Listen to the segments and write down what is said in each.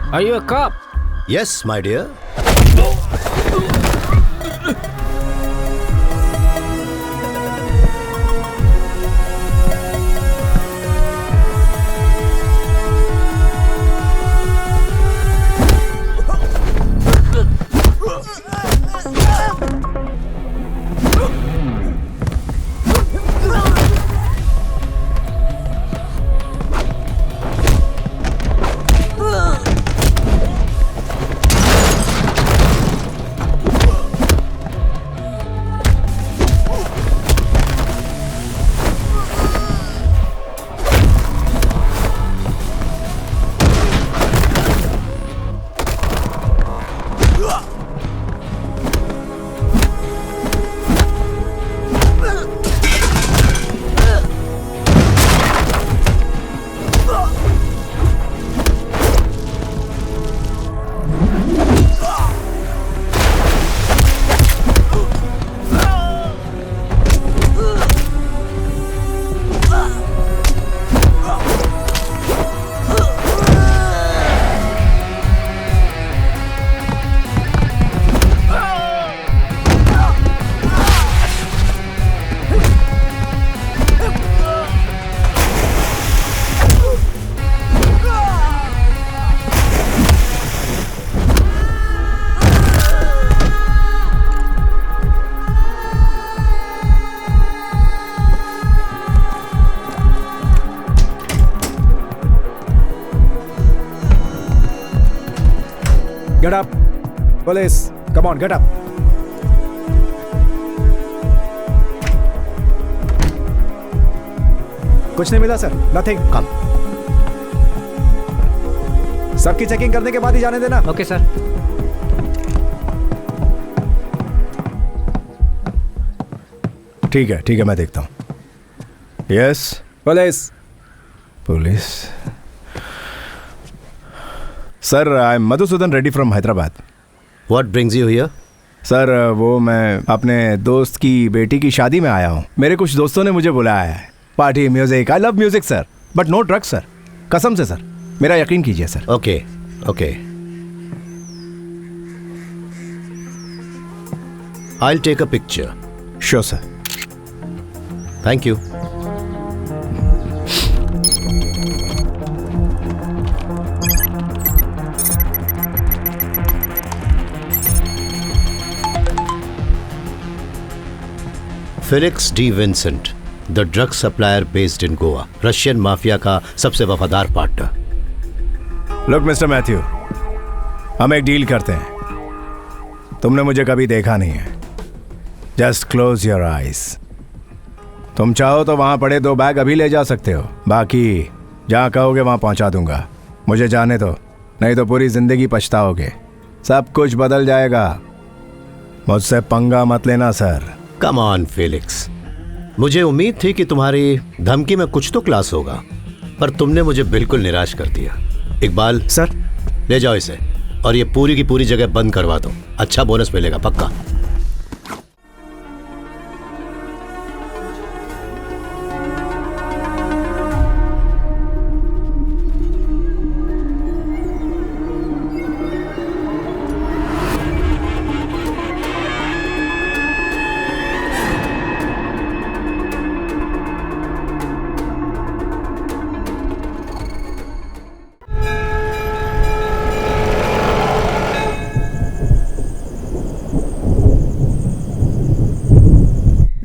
Are you a cop? Yes, my dear. Get up. Police, come on, get up. कुछ नहीं मिला sir, nothing. Come. सबकी checking करने के बाद ही जाने देना. Okay, sir. ठीक है, मैं देखता हूँ. Yes, police. Police. Sir, I am Madhusudan Reddy from Hyderabad. What brings you here? Sir, वो मैं अपने दोस्त की बेटी की शादी में आया हूँ. मेरे कुछ दोस्तों ने मुझे बुलाया है. Party, music, I love music sir, but no drugs sir. कसम से सर, मेरा यकीन कीजिए sir. Okay, okay. I'll take a picture. Sure sir. Thank you. Felix D. Vincent, the drug supplier based in Goa, Russian mafia का सबसे वफादार partner. Look mister Matthew, हम एक डील करते हैं. तुमने मुझे कभी देखा नहीं है. Just close your eyes. तुम चाहो तो वहां पड़े 2 बैग अभी ले जा सकते हो. बाकी जहाँ कहोगे वहां पहुंचा दूंगा. मुझे जाने दो, नहीं तो पूरी जिंदगी पछताओगे. सब कुछ बदल जाएगा. मुझसे पंगा मत लेना सर. कम ऑन फेलिक्स, मुझे उम्मीद थी कि तुम्हारी धमकी में कुछ तो क्लास होगा, पर तुमने मुझे बिल्कुल निराश कर दिया. इकबाल सर, ले जाओ इसे और ये पूरी की पूरी जगह बंद करवा दो. अच्छा बोनस मिलेगा पक्का.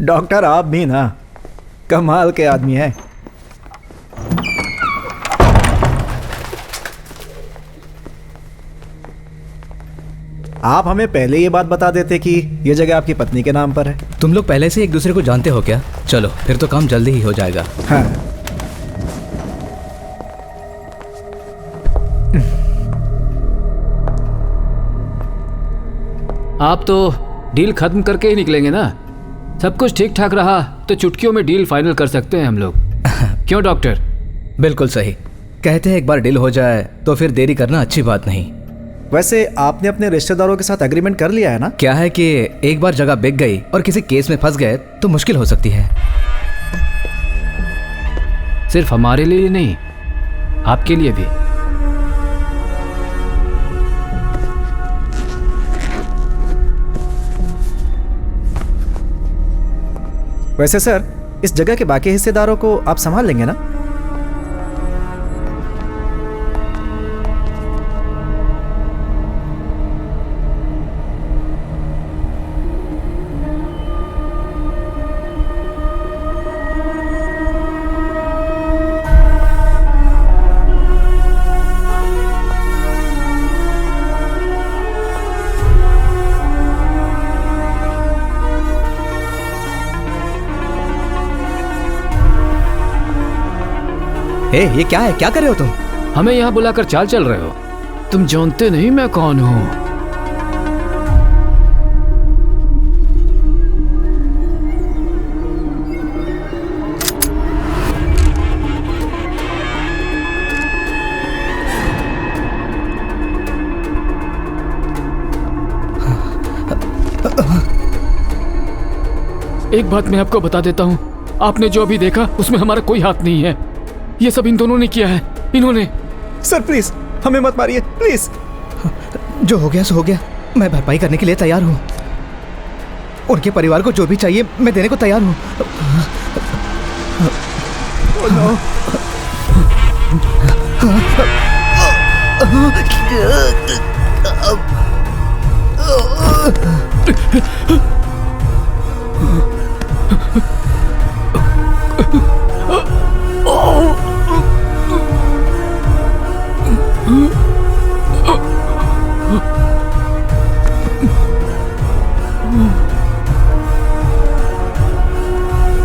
डॉक्टर आप भी ना कमाल के आदमी हैं. आप हमें पहले ये बात बता देते कि ये जगह आपकी पत्नी के नाम पर है. तुम लोग पहले से एक दूसरे को जानते हो क्या? चलो फिर तो काम जल्दी ही हो जाएगा. हाँ. आप तो डील खत्म करके ही निकलेंगे ना? सब कुछ ठीक ठाक रहा तो चुटकियों में डील फाइनल कर सकते हैं हम लोग. क्यों डॉक्टर? बिल्कुल सही. कहते हैं एक बार डील हो जाए तो फिर देरी करना अच्छी बात नहीं. वैसे आपने अपने रिश्तेदारों के साथ एग्रीमेंट कर लिया है ना? क्या है कि एक बार जगह बिक गई और किसी केस में फंस गए तो मुश्किल हो सकती है. सिर्फ हमारे लिए नहीं, आपके लिए भी. वैसे सर, इस जगह के बाकी हिस्सेदारों को आप संभाल लेंगे ना? ये क्या है? क्या कर रहे हो तुम? हमें यहाँ बुलाकर चाल चल रहे हो? तुम जानते नहीं मैं कौन हूँ। एक बात मैं आपको बता देता हूँ, आपने जो अभी देखा उसमें हमारा कोई हाथ नहीं है। ये सब इन दोनों ने किया है। इन्होंने। सर प्लीज हमें मत मारिए, प्लीज। जो हो गया सो हो गया। मैं भरपाई करने के लिए तैयार हूँ। उनके परिवार को जो भी चाहिए मैं देने को तैयार हूँ।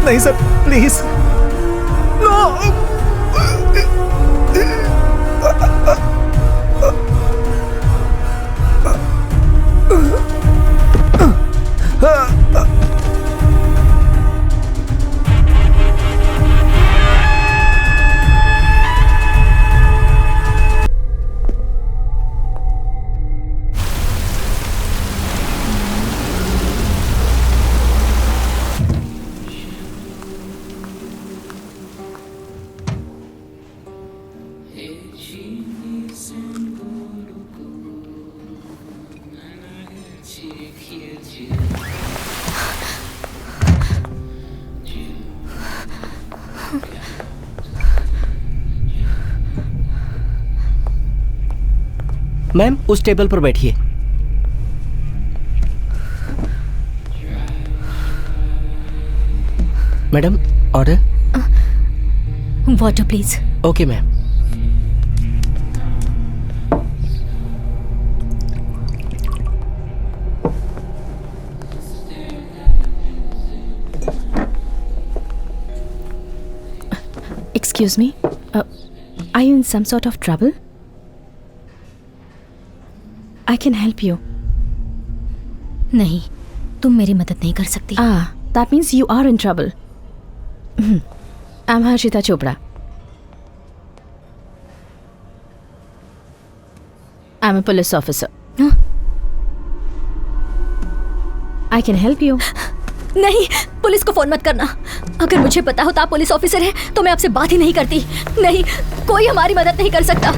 नहीं सर, प्लीज। नो। मैम उस टेबल पर बैठिए। Madam order. Water please. Okay ma'am. Excuse me, are you in some sort of trouble? I can help you. नहीं, तुम मेरी मदद नहीं कर सकती। That means you are in trouble. I'm Harshita Chopra. I'm a police officer. I can help you. नहीं, police को phone मत करना। अगर मुझे पता होता आप पुलिस ऑफिसर हैं तो मैं आपसे बात ही नहीं करती। नहीं, कोई हमारी मदद नहीं कर सकता।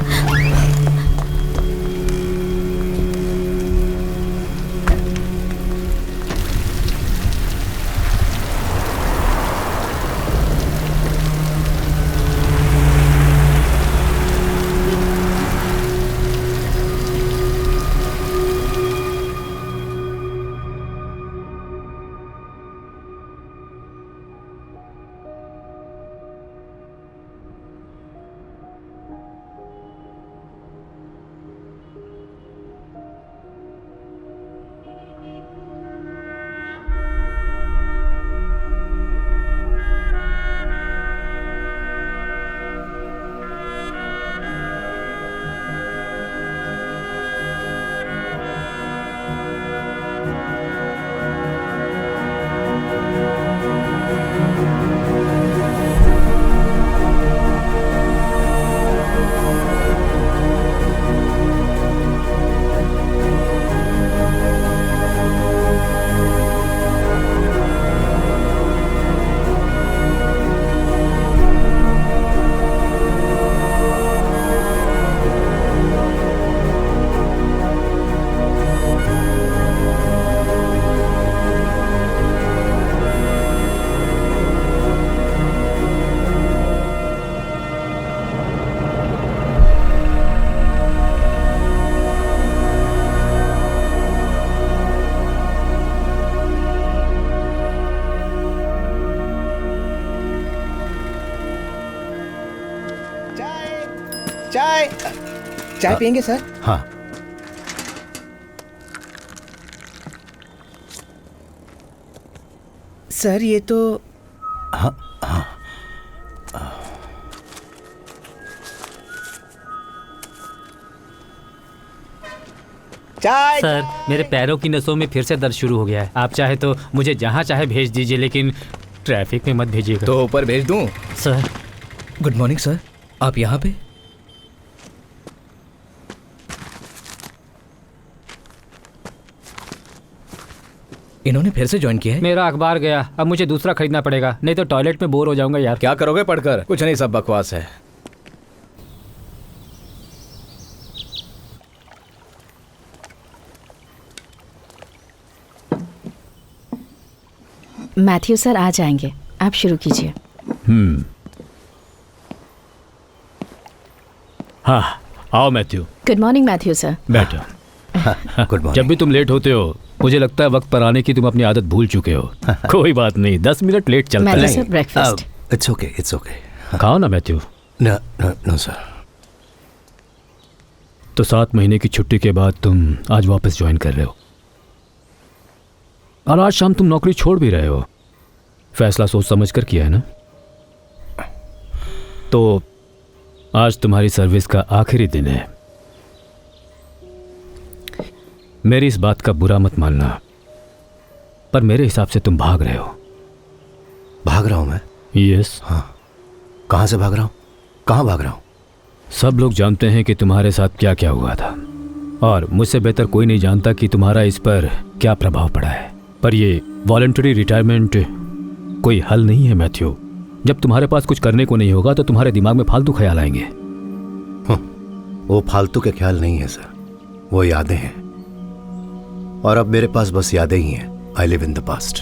चाय पियेंगे सर? हाँ। सर ये तो हाँ हाँ। चाय। सर मेरे पैरों की नसों में फिर से दर्द शुरू हो गया है। आप चाहे तो मुझे जहाँ चाहे भेज दीजिए, लेकिन ट्रैफिक में मत भेजिएगा। तो ऊपर भेज दूं? सर गुड मॉर्निंग सर, आप यहाँ पे? इन्होंने फिर से ज्वाइन किया है? मेरा अखबार गया, अब मुझे दूसरा खरीदना पड़ेगा, नहीं तो टॉयलेट में बोर हो जाऊंगा यार। क्या करोगे पढ़कर? कुछ नहीं, सब बकवास है। मैथ्यू सर आ जाएंगे, आप शुरू कीजिए। हाँ आओ Matthew. Good morning Matthew sir. बैठो। Good morning. जब भी तुम लेट होते हो मुझे लगता है वक्त पर आने की तुम अपनी आदत भूल चुके हो। कोई बात नहीं, 10 मिनट लेट चलता मैथ्यू है। Sir breakfast. It's okay, it's okay. खाओ ना Matthew. No no no sir. तो 7 महीने की छुट्टी के बाद तुम आज वापस ज्वाइन कर रहे हो, और आज शाम तुम नौकरी छोड़ भी रहे हो। फैसला सोच समझ कर किया है ना? तो आज तुम्हारी सर्विस का आखिरी दिन है। मेरी इस बात का बुरा मत मानना, पर मेरे हिसाब से तुम भाग रहे हो। भाग रहा हूँ मैं? यस। हाँ। कहाँ से भाग रहा हूँ? कहाँ भाग रहा हूँ? सब लोग जानते हैं कि तुम्हारे साथ क्या क्या हुआ था, और मुझसे बेहतर कोई नहीं जानता कि तुम्हारा इस पर क्या प्रभाव पड़ा है। पर ये वॉलंटरी रिटायरमेंट कोई हल नहीं है मैथ्यू। जब तुम्हारे पास कुछ करने को नहीं होगा तो तुम्हारे दिमाग में फालतू ख्याल आएंगे। वो फालतू के ख्याल नहीं है सर, वो यादें हैं, और अब मेरे पास बस यादें ही हैं। I live in the past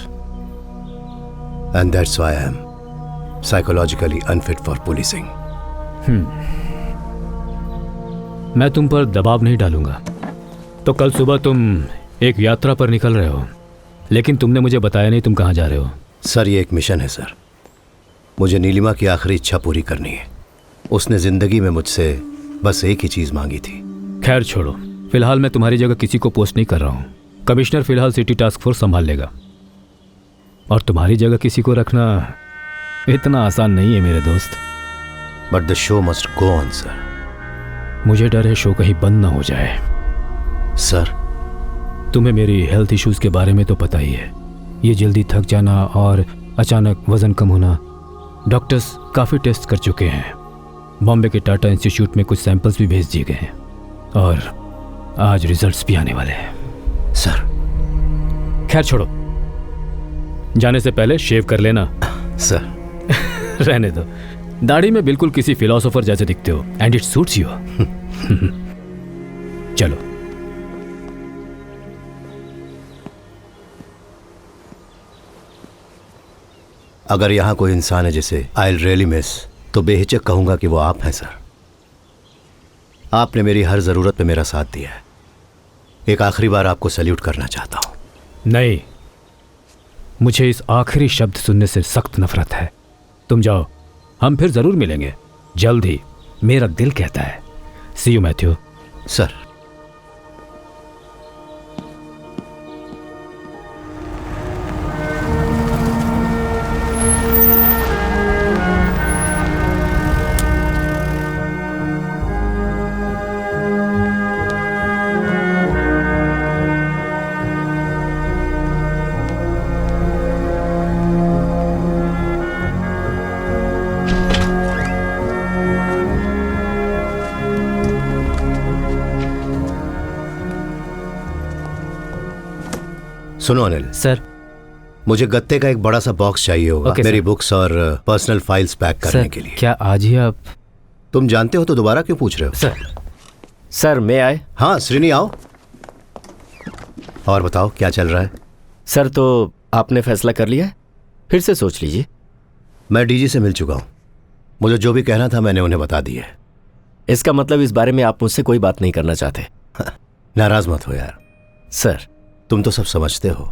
and that's why I am psychologically unfit for policing. मैं तुम पर दबाव नहीं डालूंगा। तो कल सुबह तुम एक यात्रा पर निकल रहे हो, लेकिन तुमने मुझे बताया नहीं तुम कहाँ जा रहे हो। सर ये एक मिशन है सर। मुझे नीलिमा की आखिरी इच्छा पूरी करनी है। उसने जिंदगी में मुझसे बस एक ही चीज मांगी थी। खैर छोड़ो, फिलहाल मैं तुम्हारी जगह किसी को पोस्ट नहीं कर रहा हूँ। कमिश्नर फिलहाल सिटी टास्क फोर्स संभाल लेगा, और तुम्हारी जगह किसी को रखना इतना आसान नहीं है मेरे दोस्त। But the show must go on sir. मुझे डर है शो कहीं बंद ना हो जाए। सर तुम्हें मेरी हेल्थ इश्यूज के बारे में तो पता ही है। ये जल्दी थक जाना और अचानक वजन कम होना। डॉक्टर्स काफ़ी टेस्ट कर चुके हैं। बॉम्बे के टाटा इंस्टीट्यूट में कुछ सैंपल्स भी भेज दिए गए हैं, और आज रिजल्ट्स भी आने वाले हैं। सर खैर छोड़ो, जाने से पहले शेव कर लेना। सर रहने दो, दाढ़ी में बिल्कुल किसी फिलोसोफर जैसे दिखते हो, एंड इट सूट्स यू। चलो। अगर यहाँ कोई इंसान है जिसे आई रियली मिस, तो बेहिचक कहूंगा कि वो आप हैं सर। आपने मेरी हर ज़रूरत पे मेरा साथ दिया है। एक आखिरी बार आपको सैल्यूट करना चाहता हूँ। नहीं, मुझे इस आखिरी शब्द सुनने से सख्त नफरत है। तुम जाओ, हम फिर ज़रूर मिलेंगे जल्द ही, मेरा दिल कहता है। सी यू मैथ्यू। सर सुनो अनिल सर। मुझे गत्ते का एक बड़ा सा बॉक्स चाहिए होगा। ओके, मेरी सर। बुक्स और पर्सनल फाइल्स पैक करने सर, के लिए। क्या आज ही आप? तुम जानते हो तो दोबारा क्यों पूछ रहे हो? सर मैं आए? हाँ श्रीनी आओ। और बताओ क्या चल रहा है? सर तो आपने फैसला कर लिया है? फिर से सोच लीजिए। मैं डीजी से मिल चुका हूँ। मुझे जो भी कहना था मैंने उन्हें बता दिया है। इसका मतलब इस बारे में आप मुझसे कोई बात नहीं करना चाहते? नाराज मत हो यार। सर तुम तो सब समझते हो।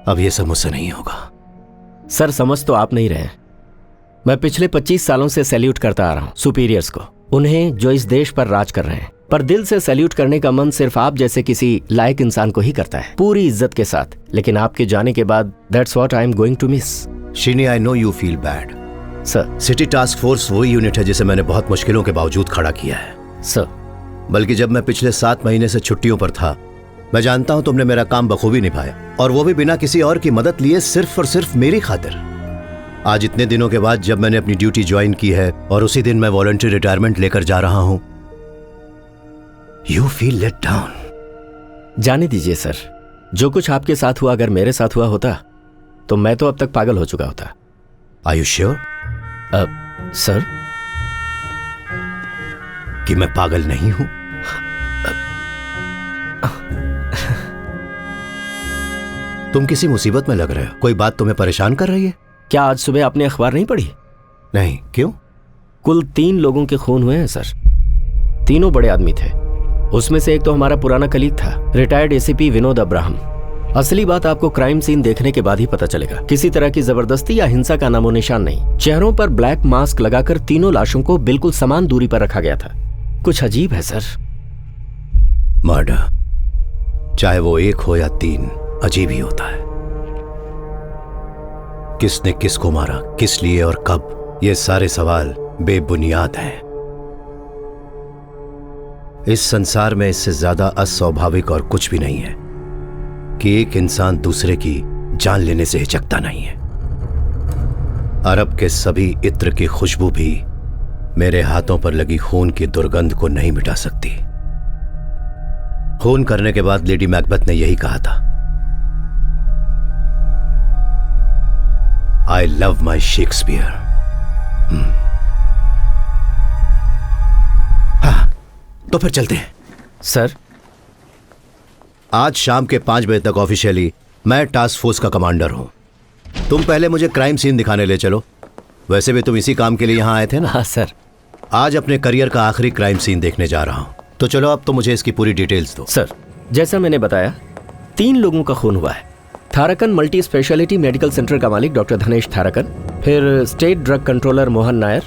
अब ये सब मुझसे नहीं होगा। सर समझ तो आप नहीं रहे, मैं पिछले 25 सालों से सैल्यूट करता आ रहा हूँ सुपीरियर्स को, उन्हें जो इस देश पर राज कर रहे हैं। पर दिल से सैल्यूट करने का मन सिर्फ आप जैसे किसी लायक इंसान को ही करता है, पूरी इज्जत के साथ। लेकिन आपके जाने के बाद that's what I am going to miss. Shini, I know you feel bad sir. City task force वही यूनिट है जिसे मैंने बहुत मुश्किलों के बावजूद खड़ा किया है सर। बल्कि जब मैं पिछले 7 महीने से छुट्टियों पर था, मैं जानता हूं तुमने मेरा काम बखूबी निभाया, और वो भी बिना किसी और की मदद लिए, सिर्फ और सिर्फ मेरी खातिर। आज इतने दिनों के बाद जब मैंने अपनी ड्यूटी ज्वाइन की है और उसी दिन मैं वॉलंटरी रिटायरमेंट लेकर जा रहा हूं, यू फील लेट डाउन। जाने दीजिए सर, जो कुछ आपके साथ हुआ अगर मेरे साथ हुआ होता तो मैं तो अब तक पागल हो चुका होता। आर यू श्योर सर कि मैं पागल नहीं हूं? तुम किसी मुसीबत में लग रहे हो, कोई बात तुम्हें परेशान कर रही है? क्या आज सुबह आपने अखबार नहीं पढ़ी? नहीं, क्यों? कुल 3 लोगों के खून हुए हैं सर। तीनों बड़े आदमी थे। उसमें से एक तो हमारा पुराना कलीग था, रिटायर्ड एसीपी विनोद अब्राहम। असली बात आपको क्राइम सीन देखने के बाद ही पता चलेगा। किसी तरह की जबरदस्ती या हिंसा का नामो निशान नहीं। चेहरों पर ब्लैक मास्क लगाकर तीनों लाशों को बिल्कुल समान दूरी पर रखा गया था। कुछ अजीब है सर। मर्डर, चाहे वो 1 हो या 3, अजीब ही होता है। किसने किसको मारा, किस लिए और कब, ये सारे सवाल बेबुनियाद हैं। इस संसार में इससे ज्यादा अस्वाभाविक और कुछ भी नहीं है कि एक इंसान दूसरे की जान लेने से हिचकता नहीं है। अरब के सभी इत्र की खुशबू भी मेरे हाथों पर लगी खून की दुर्गंध को नहीं मिटा सकती। खून करने के बाद लेडी मैकबेथ ने यही कहा था, आई लव माई शेक्सपियर। हाँ, तो फिर चलते हैं। सर, आज शाम के 5 बजे तक ऑफिशियली मैं टास्क फोर्स का कमांडर हूं। तुम पहले मुझे क्राइम सीन दिखाने ले चलो। वैसे भी तुम इसी काम के लिए यहां आए थे ना? हाँ सर। आज अपने करियर का आखिरी क्राइम सीन देखने जा रहा हूं, तो चलो अब तो मुझे इसकी पूरी डिटेल्स दो। सर, जैसा मैंने बताया 3 लोगों का खून हुआ है। थारकन मल्टी स्पेशलिटी मेडिकल सेंटर का मालिक डॉक्टर धनेश थारकन, फिर state drug controller Mohan Nair,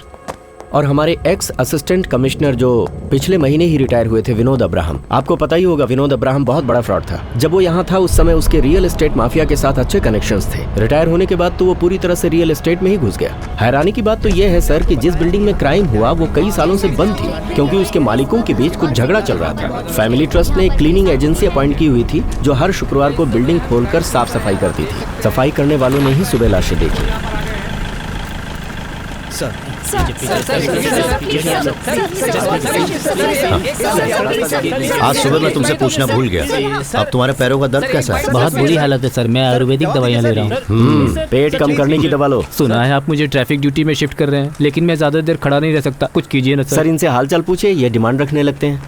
और हमारे एक्स असिस्टेंट कमिश्नर जो पिछले महीने ही रिटायर हुए थे विनोद अब्राहम। आपको पता ही होगा विनोद अब्राहम बहुत बड़ा फ्रॉड था। जब वो यहाँ था उस समय उसके रियल एस्टेट माफिया के साथ अच्छे कनेक्शंस थे। रिटायर होने के बाद तो वो पूरी तरह से रियल एस्टेट में ही घुस गया। हैरानी की बात तो ये है सर कि जिस बिल्डिंग में क्राइम हुआ वो कई सालों से बंद थी, क्योंकि उसके मालिकों के बीच कुछ झगड़ा चल रहा था। फैमिली ट्रस्ट ने एक क्लीनिंग एजेंसी अपॉइंट की हुई थी जो हर शुक्रवार को बिल्डिंग खोलकर साफ सफाई करती थी। सफाई करने वालों ने ही सुबह लाशें देखी। आज सुबह मैं तुमसे पूछना भूल गया, अब तुम्हारे पैरों का दर्द कैसा है? बहुत बुरी हालत है सर। मैं आयुर्वेदिक दवाइयाँ ले रहा हूँ। पेट कम करने की दवा लो। सुना है आप मुझे ट्रैफिक ड्यूटी में शिफ्ट कर रहे हैं, लेकिन मैं ज्यादा देर खड़ा नहीं रह सकता। कुछ कीजिए ना सर, इनसे हालचाल पूछे, ये डिमांड रखने लगते हैं।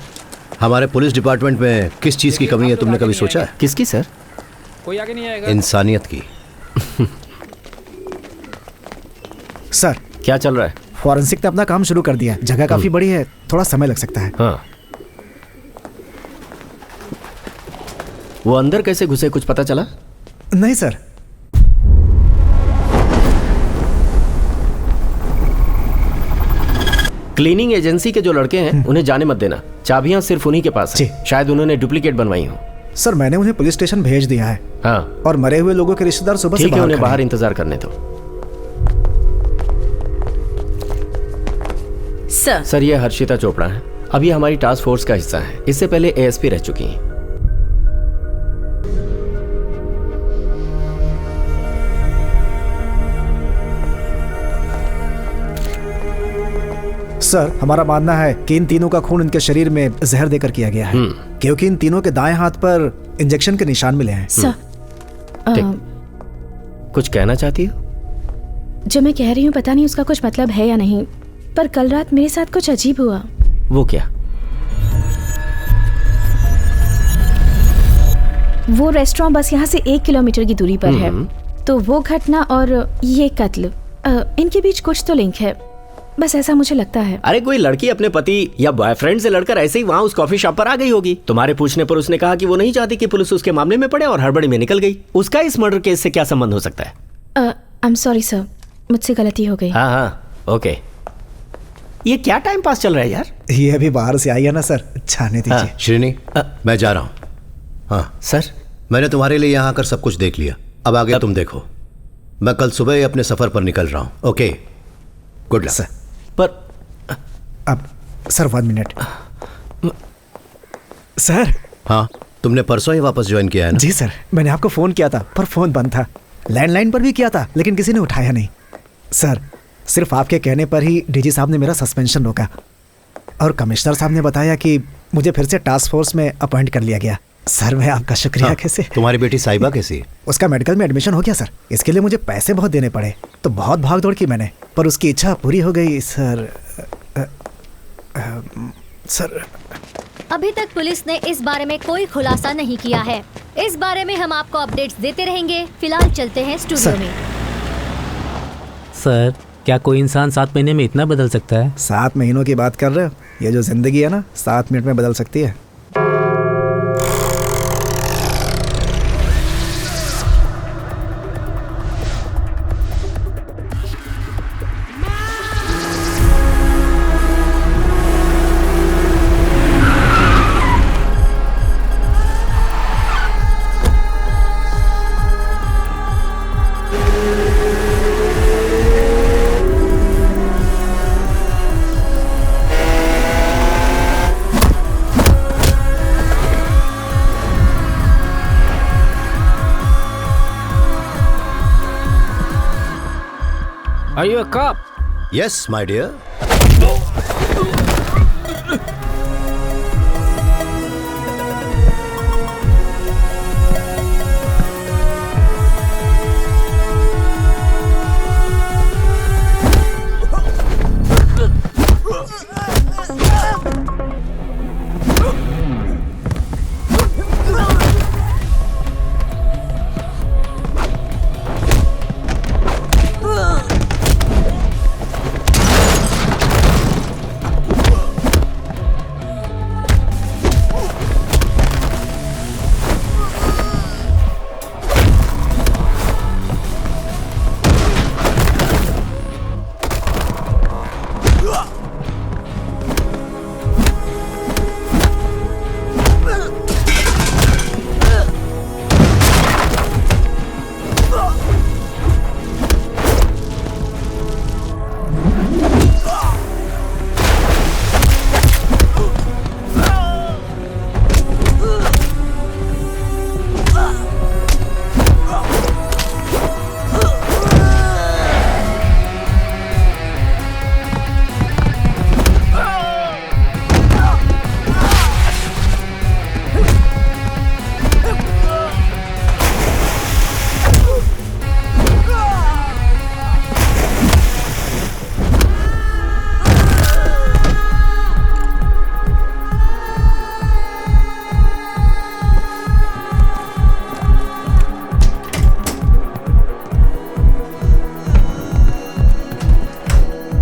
हमारे पुलिस डिपार्टमेंट में किस चीज की कमी है तुमने कभी सोचा है? किसकी सर? कोई आगे नहीं आएगा। इंसानियत की। सर, क्या चल रहा है? फॉरेंसिक ने अपना काम शुरू कर दिया। जगह काफी बड़ी है, थोड़ा समय लग सकता है। हाँ। वो अंदर कैसे घुसे, कुछ पता चला? नहीं सर। क्लीनिंग एजेंसी के जो लड़के हैं उन्हें जाने मत देना। चाबियां सिर्फ उन्हीं के पास हैं। शायद उन्होंने डुप्लीकेट बनवाई हो। सर, मैंने उन्हें पुलिस स्टेशन भेज दिया है। हाँ। और मरे हुए लोगों के रिश्तेदार सुबह से ठीक है, बाहर उन्हें खड़े बाहर हैं। इंतजार करने दो। सर, ये हर्षिता चोपड़ा है। अब ये हमारी टास्क फोर्स का हिस्सा है। इससे पहले एएसपी रह चुकी हैं। सर, हमारा मानना है कि इन तीनों का खून इनके शरीर में जहर देकर किया गया है, क्योंकि इन तीनों के दाएं हाथ पर इंजेक्शन के निशान मिले हैं। सर, कुछ कहना चाहती हो? जो मैं कह रही हूँ पता नहीं उसका कुछ मतलब है या नहीं, पर कल रात मेरे साथ कुछ अजीब हुआ। वो क्या? वो रेस्टोरेंट बस यहाँ से 1 किलोमीटर की दूरी पर है, तो वो घटना और ये कत्ल, इनके बीच कुछ तो लिंक है, बस ऐसा मुझे लगता है। अरे कोई लड़की अपने पति या बॉयफ्रेंड से लड़कर ऐसे ही वहाँ उस कॉफी शॉप पर आ गई होगी। तुम्हारे पूछने पर उसने कहा कि वो नहीं चाहती कि पुलिस उसके मामले में पड़े और हड़बड़ी में निकल गई। उसका इस मर्डर केस से क्या संबंध हो सकता है? आई एम सॉरी सर, मुझसे गलती हो गई। हाँ हाँ, ओके। ये क्या टाइम पास चल रहा है यार? ये अभी बाहर से आई है ना सर, जाने दीजिए। श्रीनी, मैं जा रहा हूँ। हाँ सर, मैंने तुम्हारे लिए यहाँ आकर सब कुछ देख लिया, अब आगे तुम देखो। मैं कल सुबह ही अपने सफर पर निकल रहा हूँ। Okay, good luck. सर पर अब सर 1 मिनट सर। हाँ, तुमने परसों ही वापस ज्वाइन किया है ना? जी सर, मैंने आपको फ़ोन किया था पर फ़ोन बंद था। लैंडलाइन पर भी किया था लेकिन किसी ने उठाया नहीं। सर सिर्फ आपके कहने पर ही डीजी साहब ने मेरा सस्पेंशन रोका और कमिश्नर साहब ने बताया कि मुझे फिर से टास्क फोर्स में अपॉइंट कर लिया गया। सर मैं आपका शुक्रिया। हाँ, कैसे? तुम्हारी बेटी साहिबा कैसी है? उसका मेडिकल में एडमिशन हो गया सर। इसके लिए मुझे पैसे बहुत देने पड़े तो बहुत भाग दौड़ की मैंने, पर उसकी इच्छा पूरी हो गई सर। सर अभी तक पुलिस ने इस बारे में कोई खुलासा नहीं किया है। इस बारे में हम आपको अपडेट्स देते रहेंगे। फिलहाल चलते हैं स्टूडियो में। सर क्या कोई इंसान 7 महीने में इतना बदल सकता है? 7 महीनों की बात कर रहे हो? ये जो जिंदगी है ना 7 मिनट में बदल सकती है। Are you a cop? Yes, my dear.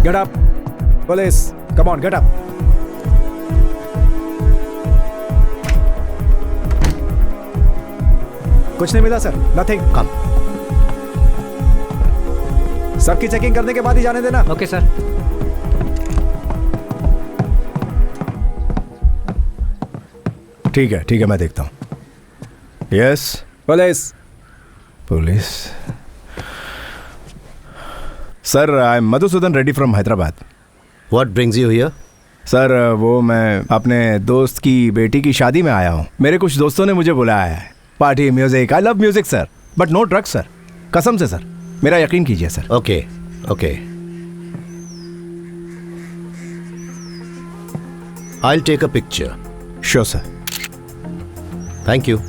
Get up. Police, come on, get up. कुछ नहीं मिला सर, नथिंग। कम। सबकी चेकिंग करने के बाद ही जाने देना। Okay sir. ठीक है, मैं देखता हूँ। Yes police. Police sir, I am Madhusudan Reddy from Hyderabad. What brings you here? Sir वो मैं अपने दोस्त की बेटी की शादी में आया हूँ। मेरे कुछ दोस्तों ने मुझे बुलाया है। Party, music, I love music sir, but no drugs sir. कसम से सर, मेरा यकीन कीजिए sir. Okay, okay. I'll take a picture. Sure sir. Thank you.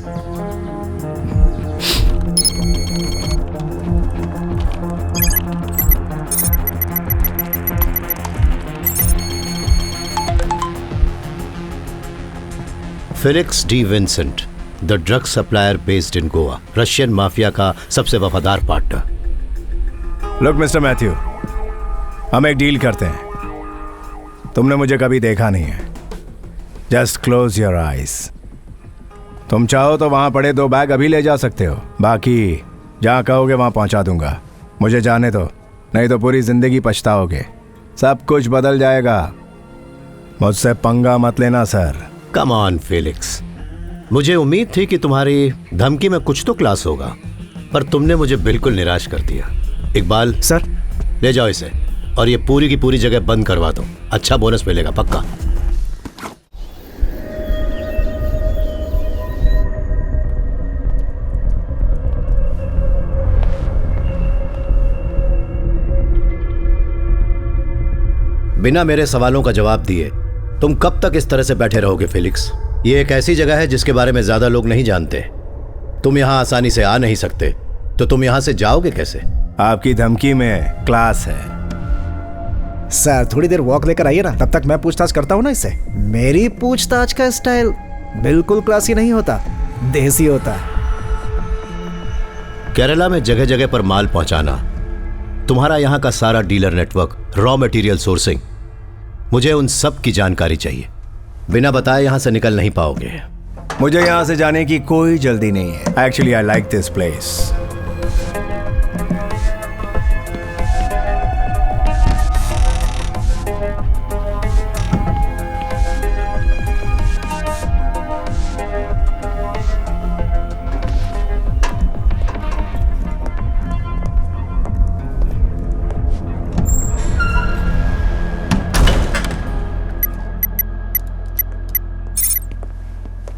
Felix D Vincent, the drug supplier based in Goa, Russian mafia का सबसे वफादार partner. Look mister Matthew, हम एक डील करते हैं। तुमने मुझे कभी देखा नहीं है। Just close your eyes. तुम चाहो तो वहां पड़े 2 बैग अभी ले जा सकते हो, बाकी जहां कहोगे वहां पहुंचा दूंगा। मुझे जाने दो, नहीं तो पूरी जिंदगी पछताओगे। सब कुछ बदल जाएगा। मुझसे पंगा मत लेना सर। कम ऑन फेलिक्स, मुझे उम्मीद थी कि तुम्हारी धमकी में कुछ तो क्लास होगा, पर तुमने मुझे बिल्कुल निराश कर दिया। इकबाल सर, ले जाओ इसे और ये पूरी की पूरी जगह बंद करवा दो। अच्छा बोनस मिलेगा पक्का। बिना मेरे सवालों का जवाब दिए तुम कब तक इस तरह से बैठे रहोगे फेलिक्स? ये एक ऐसी जगह है जिसके बारे में ज्यादा लोग नहीं जानते। तुम यहां आसानी से आ नहीं सकते, तो तुम यहां से जाओगे कैसे? आपकी धमकी में क्लास है। सर थोड़ी देर वॉक लेकर आइए ना, तब तक मैं पूछताछ करता हूँ ना इससे। मेरी पूछताछ का स्टाइल बिल्कुल क्लासी नहीं होता, देसी होता। केरला में जगह जगह पर माल पहुंचाना, तुम्हारा यहां का सारा dealer network, raw material sourcing, मुझे उन सब की जानकारी चाहिए। बिना बताए यहां से निकल नहीं पाओगे। मुझे यहां से जाने की कोई जल्दी नहीं है। Actually I like this place.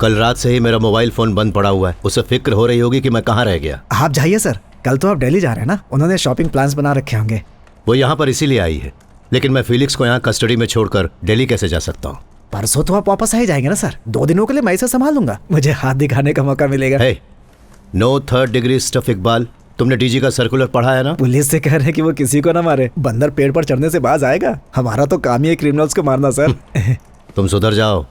कल रात से ही मेरा मोबाइल फोन बंद पड़ा हुआ है। उसे फिक्र हो रही होगी कि मैं कहाँ रह गया। आप जाइए सर, कल तो आप दिल्ली जा रहे हैं ना, उन्होंने शॉपिंग प्लान्स बना रखे होंगे। वो यहाँ पर इसीलिए आई है, लेकिन मैं फेलिक्स को यहाँ कस्टडी में छोड़कर दिल्ली कैसे जा सकता हूँ? परसों तो आप वापस आ ही जाएंगे ना सर, 2 दिनों के लिए मैं इसे संभाल लूंगा, मुझे हाथ दिखाने का मौका मिलेगा। Hey, no third degree stuff Iqbal. तुमने डीजी का सर्कुलर पढ़ा है ना? पुलिस से कह रहे हैं कि वो किसी को ना मारे, बंदर पेड़ पर चढ़ने से बाज आएगा। हमारा तो काम ही है क्रिमिनल्स को मारना सर। तुम सुधर जाओ।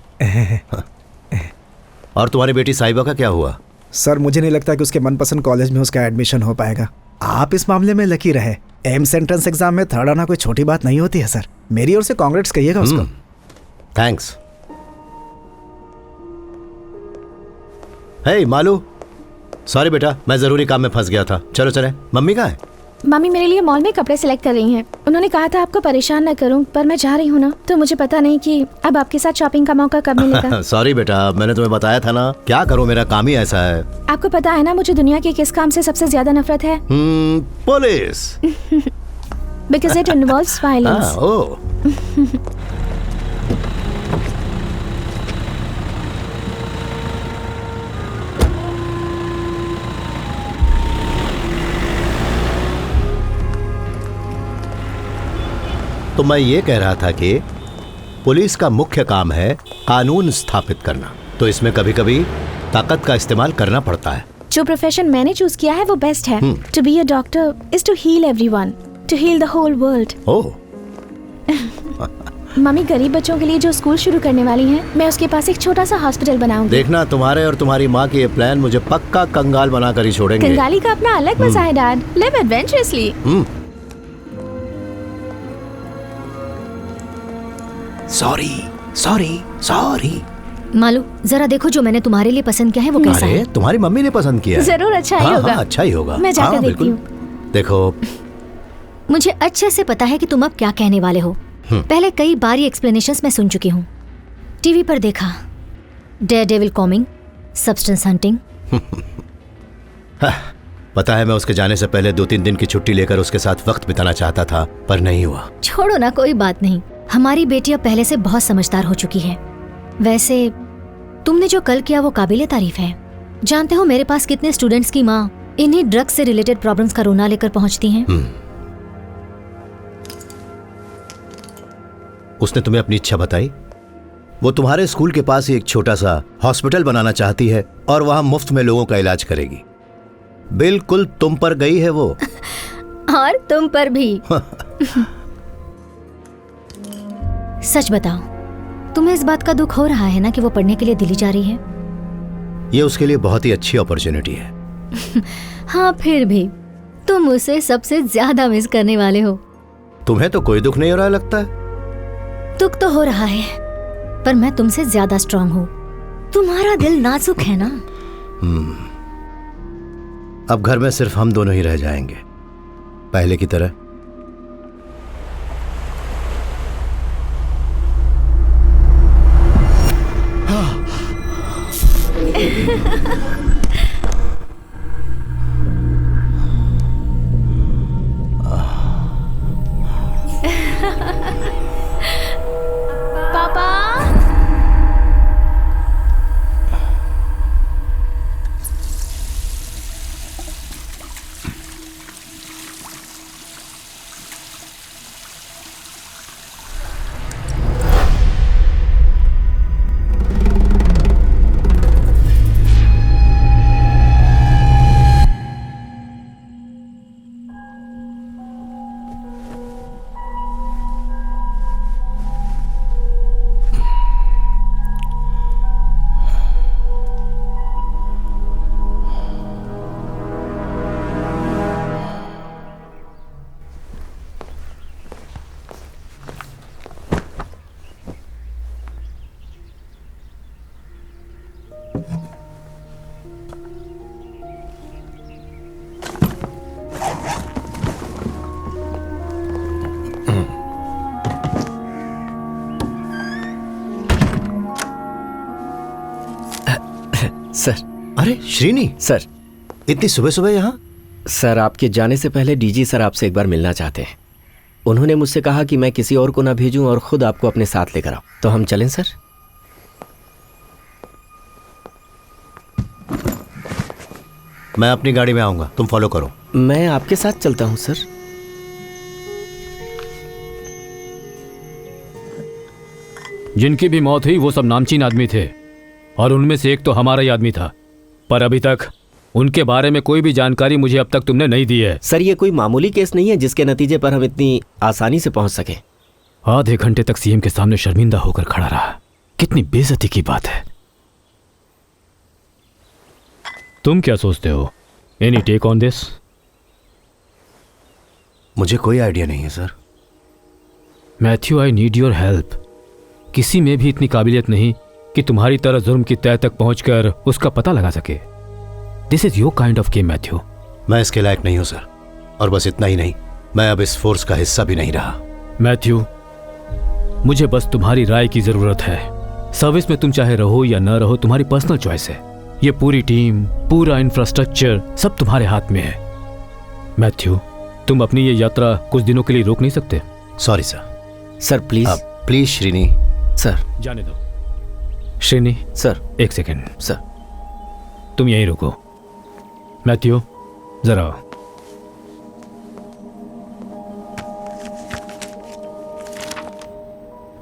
और तुम्हारी बेटी साहिबा का क्या हुआ? सर मुझे नहीं लगता कि उसके मनपसंद कॉलेज में उसका एडमिशन हो पाएगा। आप इस मामले में लकी रहे। एम्स एंट्रेंस एग्जाम में 3rd आना कोई छोटी बात नहीं होती है सर। मेरी ओर से कांग्रेट्स कहिएगा उसको। थैंक्स। हे मालू, सॉरी बेटा, मैं जरूरी काम में फंस गया था। चलो चले। मम्मी कहाँ है? मम्मी मेरे लिए मॉल में कपड़े सिलेक्ट कर रही हैं। उन्होंने कहा था आपको परेशान न करूं, पर मैं जा रही हूं ना, तो मुझे पता नहीं कि अब आपके साथ शॉपिंग का मौका कब मिलेगा। सॉरी बेटा, मैंने तुम्हें बताया था ना, क्या करूं, मेरा काम ही ऐसा है। आपको पता है ना मुझे दुनिया के किस काम से सबसे ज्यादा नफरत है? Police. Because it involves violence. Oh. तो मैं ये कह रहा था कि पुलिस का मुख्य काम है कानून स्थापित करना, तो इसमें कभी कभी ताकत का इस्तेमाल करना पड़ता है। जो प्रोफेशन मैंने चूज किया है वो बेस्ट है। To be a doctor is to heal everyone, to heal the whole world. Oh. Mummy गरीब बच्चों के लिए जो स्कूल शुरू करने वाली हैं, मैं उसके पास एक छोटा सा हॉस्पिटल बनाऊंगी। देखना, तुम्हारे और तुम्हारी माँ के ये प्लान मुझे पक्का कंगाल बना कर ही छोड़ेंगे। कंगाली का अपना अलग मजा है dad. Live adventurously. Sorry sorry sorry. Malu जरा देखो जो मैंने तुम्हारे लिए पसंद किया है वो कैसा अरे है। तुम्हारी मम्मी ने पसंद किया है। जरूर अच्छा ही होगा। हाँ, अच्छा ही होगा। मैं जाकर हाँ, देखती बिल्कुल। हूँ। देखो, मुझे अच्छे से पता है कि तुम अब क्या कहने वाले हो। पहले कई बार ये एक्सप्लेनेशंस मैं सुन चुकी हूँ, टीवी पर देखा, डेयरडेविल कॉमिंग, सब्सटेंस हंटिंग। पता है मैं उसके जाने से पहले 2-3 दिन की छुट्टी लेकर उसके साथ वक्त बिताना चाहता था, पर नहीं हुआ। छोड़ो ना, कोई बात नहीं। हमारी बेटी अब पहले से बहुत समझदार हो चुकी है। वैसे तुमने जो कल किया वो काबिले तारीफ है। जानते हो मेरे पास कितने स्टूडेंट्स की माँ इन्हीं ड्रग्स से रिलेटेड प्रॉब्लम्स का रोना लेकर पहुंचती हैं। उसने तुम्हें अपनी इच्छा बताई? वो तुम्हारे स्कूल के पास ही एक छोटा सा हॉस्पिटल बनाना चाहती है और वहां मुफ्त में लोगों का इलाज करेगी। बिल्कुल तुम पर गई है वो। और तुम पर भी। सच बताओ, तुम्हें इस बात का दुख हो रहा है ना कि वो पढ़ने के लिए दिल्ली जा रही है? ये उसके लिए बहुत ही अच्छी अपॉर्चुनिटी है। हाँ, फिर भी तुम उसे सबसे ज्यादा मिस करने वाले हो। तुम्हें तो कोई दुख नहीं हो रहा लगता है। दुख तो हो रहा है, पर मैं तुमसे ज्यादा स्ट्रांग हूँ। तुम्हारा दिल नाजुक है ना। अब घर में सिर्फ हम दोनों ही रह जाएंगे, पहले की तरह। सर। अरे श्रीनी, सर। इतनी सुबह सुबह यहाँ? सर, आपके जाने से पहले डीजी सर आपसे एक बार मिलना चाहते हैं। उन्होंने मुझसे कहा कि मैं किसी और को ना भेजूं और खुद आपको अपने साथ लेकर आऊं। तो हम चलें सर? मैं अपनी गाड़ी में आऊंगा, तुम फॉलो करो। मैं आपके साथ चलता हूं सर। जिनकी भी मौत हुई वो सब नामचीन आदमी थे और उनमें से एक तो हमारा ही आदमी था, पर अभी तक उनके बारे में कोई भी जानकारी मुझे अब तक तुमने नहीं दी है। सर, ये कोई मामूली केस नहीं है जिसके नतीजे पर हम इतनी आसानी से पहुंच सके। आधे घंटे तक सीएम के सामने शर्मिंदा होकर खड़ा रहा, कितनी बेइज्जती की बात है। तुम क्या सोचते हो? Any take on this? मुझे कोई आइडिया नहीं है sir. Matthew, I need your help. किसी में भी इतनी काबिलियत नहीं कि तुम्हारी तरह जुर्म की तह तक पहुंचकर उसका पता लगा सके। This is your kind of game Matthew. मैं इसके लायक नहीं हूं सर, और बस इतना ही नहीं, मैं अब इस फोर्स का हिस्सा भी नहीं रहा। मैथ्यू, मुझे बस तुम्हारी राय की जरूरत है। सर्विस में तुम चाहे रहो या न रहो, तुम्हारी पर्सनल चॉइस है। ये पूरी टीम, पूरा इंफ्रास्ट्रक्चर सब तुम्हारे हाथ में है। मैथ्यू, तुम अपनी ये यात्रा कुछ दिनों के लिए रोक नहीं सकते? Sorry sir. Sir please. Please Srini. Sir. जाने दो। श्रीनी सर, एक सेकेंड। सर, तुम यहीं रुको। मैथ्यू, जरा आओ।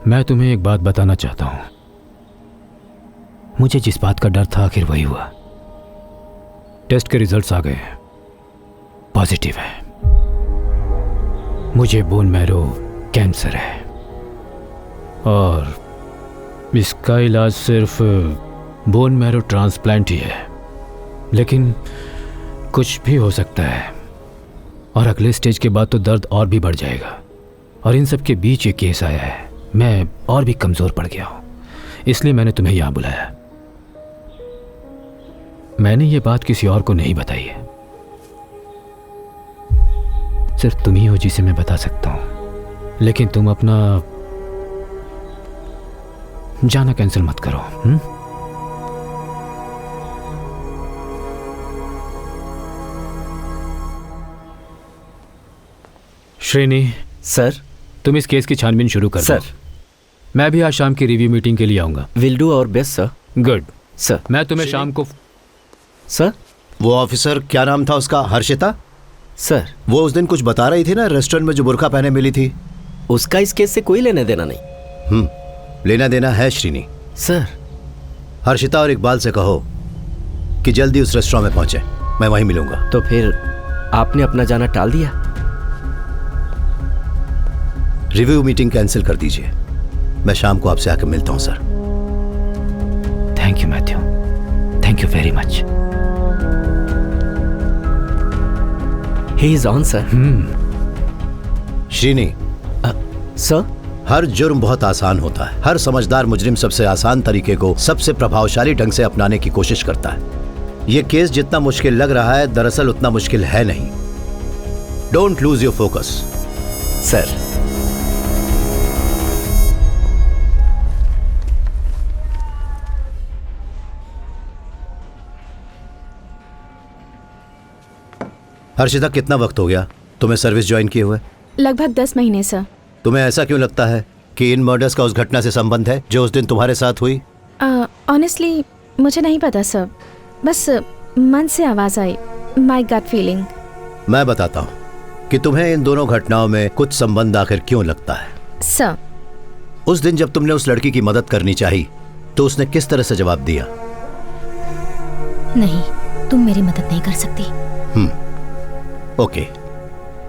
मैं तुम्हें एक बात बताना चाहता हूं। मुझे जिस बात का डर था आखिर वही हुआ। टेस्ट के रिजल्ट्स आ गए, पॉजिटिव है। मुझे बोन मैरो कैंसर है और इसका इलाज सिर्फ बोन मैरो ट्रांसप्लांट ही है। लेकिन कुछ भी हो सकता है और अगले स्टेज के बाद तो दर्द और भी बढ़ जाएगा। और इन सब के बीच ये केस आया है। मैं और भी कमज़ोर पड़ गया हूँ, इसलिए मैंने तुम्हें यहाँ बुलाया। मैंने ये बात किसी और को नहीं बताई है, सिर्फ तुम ही हो जिसे मैं बता सकता हूँ। लेकिन तुम अपना जाना कैंसिल मत करो। श्रेणी सर, तुम इस केस की छानबीन शुरू कर सर। दो। मैं भी आज शाम की रिव्यू मीटिंग के लिए आऊंगा। Will do our best sir. Good sir. मैं तुम्हें शाम को। सर, वो ऑफिसर क्या नाम था उसका? हर्षिता? सर, वो उस दिन कुछ बता रही थी ना, रेस्टोरेंट में जो बुर्का पहने मिली थी। उसका इस केस से कोई लेना देना नहीं। लेना देना है श्रीनी। सर, हर्षिता और इकबाल से कहो कि जल्दी उस रेस्टोरेंट में पहुंचे, मैं वहीं मिलूंगा। तो फिर आपने अपना जाना टाल दिया? रिव्यू मीटिंग कैंसिल कर दीजिए, मैं शाम को आपसे आकर मिलता हूं sir. Thank you Matthew, thank you very much. He is on sir. Srini. Sir, हर जुर्म बहुत आसान होता है। हर समझदार मुजरिम सबसे आसान तरीके को सबसे प्रभावशाली ढंग से अपनाने की कोशिश करता है। यह केस जितना मुश्किल लग रहा है, दरअसल उतना मुश्किल है नहीं। Don't lose your focus. Sir. Harshita, कितना वक्त हो गया तुम्हें सर्विस ज्वाइन किए हुए? लगभग 10 महीने सर। तुम्हें ऐसा क्यों लगता है कि इन मर्डर्स का उस घटना से संबंध है जो उस दिन तुम्हारे साथ हुई? ऑनेस्टली मुझे नहीं पता सर, बस मन से आवाज आई, माय गट फीलिंग। मैं बताता हूँ कि तुम्हें इन दोनों घटनाओं में कुछ संबंध आखिर क्यों लगता है। सर, उस दिन जब तुमने उस लड़की की मदद करनी चाहिए तो उसने किस तरह से जवाब दिया? नहीं, तुम मेरी मदद नहीं कर सकती। ओके,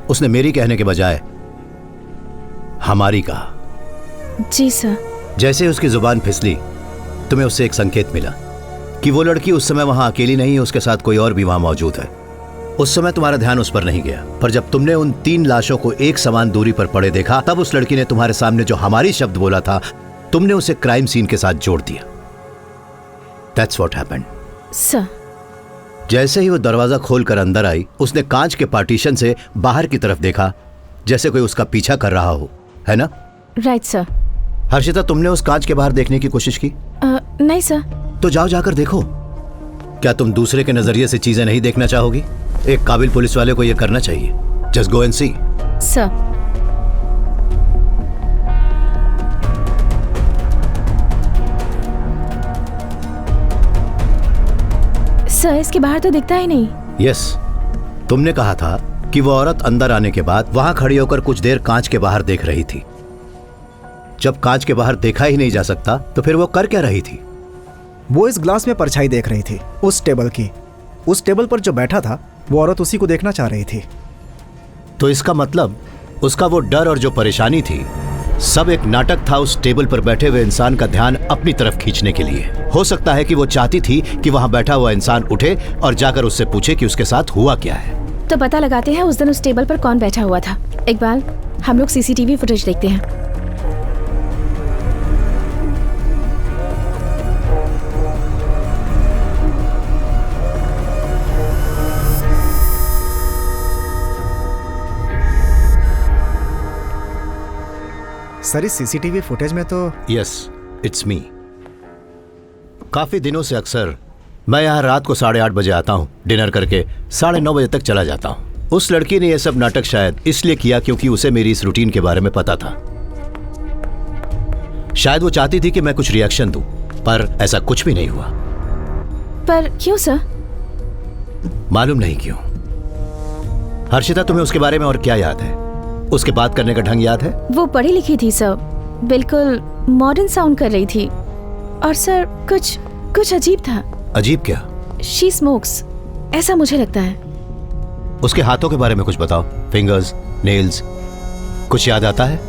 उसने मेरी कहने के बजाय हमारी कहा। जी सर। जैसे उसकी जुबान फिसली, तुम्हें उससे एक संकेत मिला कि वो लड़की उस समय वहां अकेली नहीं है, उसके साथ कोई और भी वहां मौजूद है। उस समय तुम्हारा ध्यान उस पर नहीं गया, पर जब तुमने उन 3 लाशों को एक समान दूरी पर पड़े देखा, तब उस लड़की ने तुम्हारे सामने जो हमारी शब्द बोला था, तुमने उसे क्राइम सीन के साथ जोड़ दिया। That's what happened. सर, जैसे ही वो दरवाजा खोलकर अंदर आई, उसने कांच के पार्टीशन से बाहर की तरफ देखा, जैसे कोई उसका पीछा कर रहा हो, है ना? Right sir. हर्षिता, तुमने उस कांच के बाहर देखने की कोशिश की? नहीं सर। तो जाओ, जाकर देखो। क्या तुम दूसरे के नजरिए से चीजें नहीं देखना चाहोगी? एक काबिल पुलिस वाले को यह करना चाहिए। Just go and see. Sir, sir इसके बाहर तो दिखता ही नहीं। यस, तुमने कहा था कि वो औरत अंदर आने के बाद वहां खड़ी होकर कुछ देर कांच के बाहर देख रही थी। जब कांच के बाहर देखा ही नहीं जा सकता तो फिर वो कर क्या रही थी? वो इस ग्लास में परछाई देख रही थी, उस टेबल की। उस टेबल पर जो बैठा था वो औरत उसी को देखना चाह रही थी। तो इसका मतलब उसका वो डर और जो परेशानी थी सब एक नाटक था, उस टेबल पर बैठे हुए इंसान का ध्यान अपनी तरफ खींचने के लिए। हो सकता है कि वो चाहती थी कि वहां बैठा हुआ इंसान उठे और जाकर उससे पूछे कि उसके साथ हुआ क्या है। तो पता लगाते हैं उस दिन उस टेबल पर कौन बैठा हुआ था। इकबाल, हम लोग सीसीटीवी फुटेज देखते हैं। सर इस सीसीटीवी फुटेज में तो यस, इट्स मी। काफी दिनों से अक्सर मैं यहाँ रात को 8:30 बजे आता हूँ, डिनर करके 9:30 बजे तक चला जाता हूँ। उस लड़की ने यह सब नाटक शायद इसलिए किया क्योंकि उसे मेरी इस रूटीन के बारे में पता था। शायद वो चाहती थी कि मैं कुछ रिएक्शन दूं, पर ऐसा कुछ भी नहीं हुआ। पर क्यों सर? मालूम नहीं क्यों। हर्षिता, तुम्हें उसके बारे में और क्या याद है? उसके बात करने का ढंग याद है? वो पढ़ी लिखी थी सर, बिल्कुल मॉडर्न साउंड कर रही थी। और सर कुछ अजीब था। अजीब क्या? शी स्मोक्स, ऐसा मुझे लगता है। उसके हाथों के बारे में कुछ बताओ। फिंगर्स, नेल्स, कुछ याद आता है?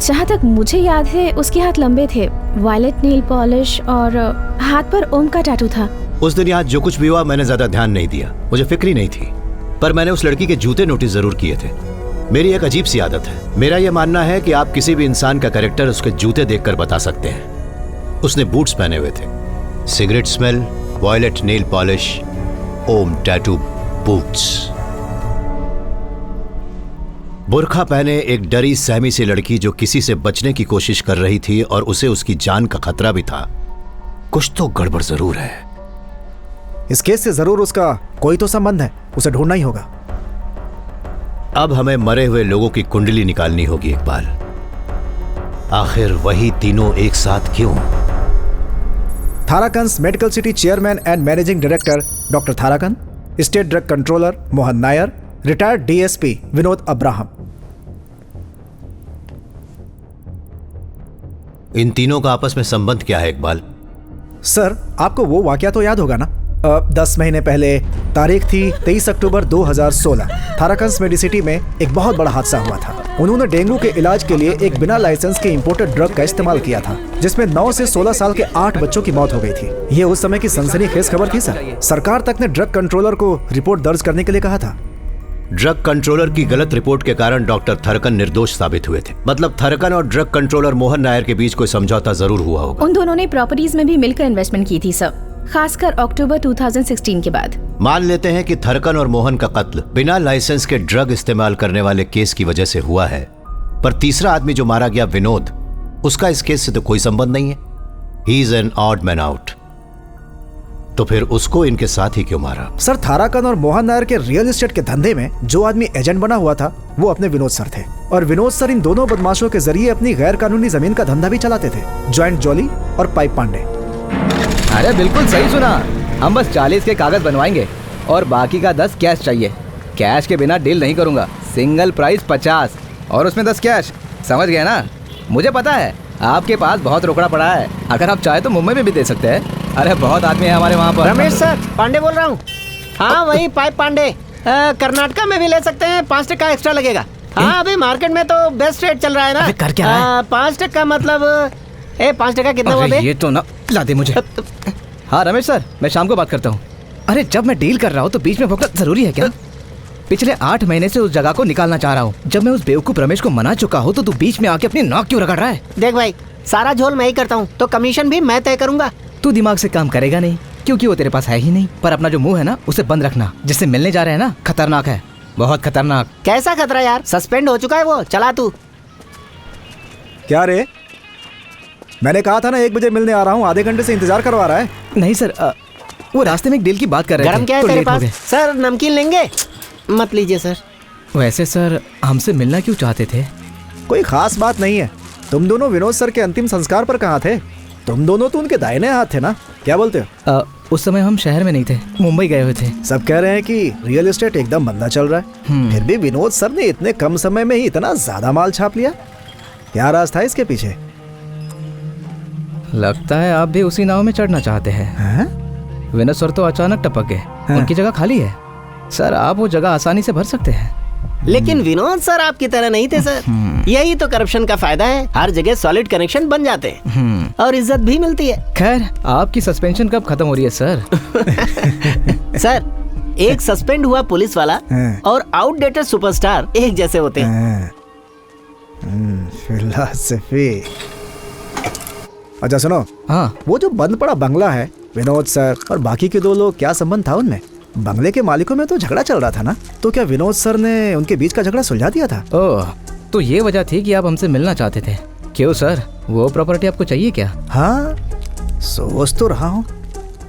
जहाँ तक मुझे याद है उसके हाथ लंबे थे, वायलेट नेल पॉलिश और हाथ पर ओम का टैटू था। उस दिन यहाँ जो कुछ भी हुआ मैंने ज्यादा ध्यान नहीं दिया, मुझे फिक्र ही नहीं थी। पर मैंने उस लड़की के जूते नोटिस जरूर किए थे। मेरी एक अजीब सी आदत है, मेरा यह मानना है कि आप किसी भी इंसान का कैरेक्टर उसके जूते देखकर बता सकते हैं। उसने बूट्स पहने हुए थे, cigarette smell, violet nail polish, Om tattoo, boots. बुर्खा पहने एक डरी सहमी सी लड़की जो किसी से बचने की कोशिश कर रही थी और उसे उसकी जान का खतरा भी था। कुछ तो गड़बड़ जरूर है। इस केस से जरूर उसका कोई तो संबंध है, उसे ढूंढना ही होगा। अब हमें मरे हुए लोगों की कुंडली निकालनी होगी इकबाल। आखिर वही तीनों एक साथ क्यों? Tharakan's medical city chairman and managing director doctor Tharakan, state drug controller Mohan Nair, retired DSP Vinod Abraham. इन तीनों का आपस में संबंध क्या है इकबाल? सर आपको वो वाकया तो याद होगा ना, 10 महीने पहले, तारीख थी 23 अक्टूबर 2016, थाराकंस मेडिसिटी में एक बहुत बड़ा हादसा हुआ था। उन्होंने डेंगू के इलाज के लिए एक बिना लाइसेंस के इंपोर्टेड ड्रग का इस्तेमाल किया था, जिसमें 9 से 16 साल के 8 बच्चों की मौत हो गई थी। ये उस समय की सनसनीखेज खबर थी सर। सरकार तक ने ड्रग कंट्रोलर को रिपोर्ट दर्ज करने के लिए कहा था। ड्रग कंट्रोलर की गलत रिपोर्ट के कारण डॉक्टर थारकन निर्दोष साबित हुए थे। मतलब थारकन और ड्रग कंट्रोलर मोहन नायर के बीच कोई समझौता जरूर हुआ होगा। उन दोनों ने प्रॉपर्टीज में भी मिलकर इन्वेस्टमेंट की थी सर, खासकर अक्टूबर 2016 के बाद। मान लेते हैं कि थारकन और मोहन का कत्ल बिना लाइसेंस के ड्रग इस्तेमाल करने वाले केस की वजह से हुआ है, पर तीसरा आदमी जो मारा गया विनोद, उसका इस केस से तो कोई संबंध नहीं है। He is an odd man out. तो फिर उसको इनके साथ ही क्यों मारा? सर थाराकन और मोहन नायर के रियल एस्टेट के धंधे में जो आदमी एजेंट बना हुआ था वो अपने विनोद सर थे, और विनोद सर इन दोनों बदमाशों के जरिए अपनी गैर कानूनी जमीन का धंधा भी चलाते थे, जॉइंट जॉली और पाइप पांडे। अरे बिल्कुल सही सुना, हम बस 40 के कागज बनवाएंगे और बाकी का 10 कैश चाहिए। कैश के बिना डील नहीं करूंगा। सिंगल प्राइस 50 और उसमें 10 कैश। समझ गए ना? मुझे पता है आपके पास बहुत रोकड़ा पड़ा है, अगर आप चाहे तो मुंबई में भी दे सकते हैं। अरे बहुत आदमी है हमारे वहाँ पर। रमेश सर, पांडे बोल रहा हूँ। हाँ वही पाइप पांडे। कर्नाटका में भी ले सकते हैं, 5% एक्स्ट्रा लगेगा। हाँ अभी मार्केट में तो बेस्ट रेट चल रहा है ना। कर क्या रहा है? 5% मतलब 5% कितना हुआ बे? ये तो ना ला दे मुझे। हाँ रमेश सर, मैं शाम को बात करता हूँ। अरे जब मैं डील कर रहा हूँ तो बीच में भोगना जरूरी है क्या? पिछले 8 महीने से उस जगह को निकालना चाह रहा हूँ। जब मैं उस बेवकूफ रमेश को मना चुका हूँ तो तू बीच में आके अपनी नाक क्यों रगड़ रहा है? देख भाई, सारा झोल मैं ही करता हूँ तो कमीशन भी मैं तय करूंगा। तू दिमाग से काम करेगा नहीं क्योंकि वो तेरे पास है ही नहीं। पर अपना जो मुंह है ना उसे बंद रखना। जिससे मिलने जा रहे हैं ना, खतरनाक है, बहुत खतरनाक। कैसा खतरा यार? सस्पेंड हो चुका है वो। चला तू। क्या रे, मैंने कहा था ना 1 बजे मिलने आ रहा हूँ, आधे घंटे से इंतजार करवा रहा है। नहीं सर, वो रास्ते में एक डील की बात कर रहे थे। गरम क्या है तो तेरे लेट हो पास? गए। सर नमकीन लेंगे? मत लीजिए सर। वैसे सर हमसे मिलना क्यों चाहते थे? कोई खास बात नहीं है। तुम दोनों विनोद सर के अंतिम संस्कार पर कहाँ थे? तुम दोनों तो उनके दाहिने हाथ थे ना, क्या बोलते हो? उस समय हम शहर में नहीं थे, मुंबई गए हुए थे। सब कह रहे हैं कि रियल एस्टेट एकदम मंदा चल रहा है, फिर भी विनोद सर ने इतने कम समय में ही इतना ज्यादा माल छाप लिया। क्या राज था इसके पीछे? लगता है आप भी उसी नाव में चढ़ना चाहते हैं। विनोद सर तो अचानक टपक गए, उनकी जगह खाली है। सर आप वो जगह आसानी से भर सकते हैं। लेकिन विनोद सर आपकी तरह नहीं थे सर। यही तो करप्शन का फायदा है, हर जगह सॉलिड कनेक्शन बन जाते हैं और इज्जत भी मिलती है। खैर आपकी सस्पेंशन कब खत्म हो रही है सर? सर एक सस्पेंड हुआ पुलिस वाला और आउटडेटेड सुपरस्टार एक जैसे होते हैं। फिलॉसफी। अच्छा सुनो, हाँ वो जो बंद पड़ा बंगला है, विनोद सर और बाकी के 2 लोग, क्या संबंध था उनमें? बंगले के मालिकों में तो झगड़ा चल रहा था ना, तो क्या विनोद सर ने उनके बीच का झगड़ा सुलझा दिया था? ओह, तो ये वजह थी कि आप हमसे मिलना चाहते थे। क्यों सर, वो प्रॉपर्टी आपको चाहिए क्या? हाँ सोच तो रहा हूँ।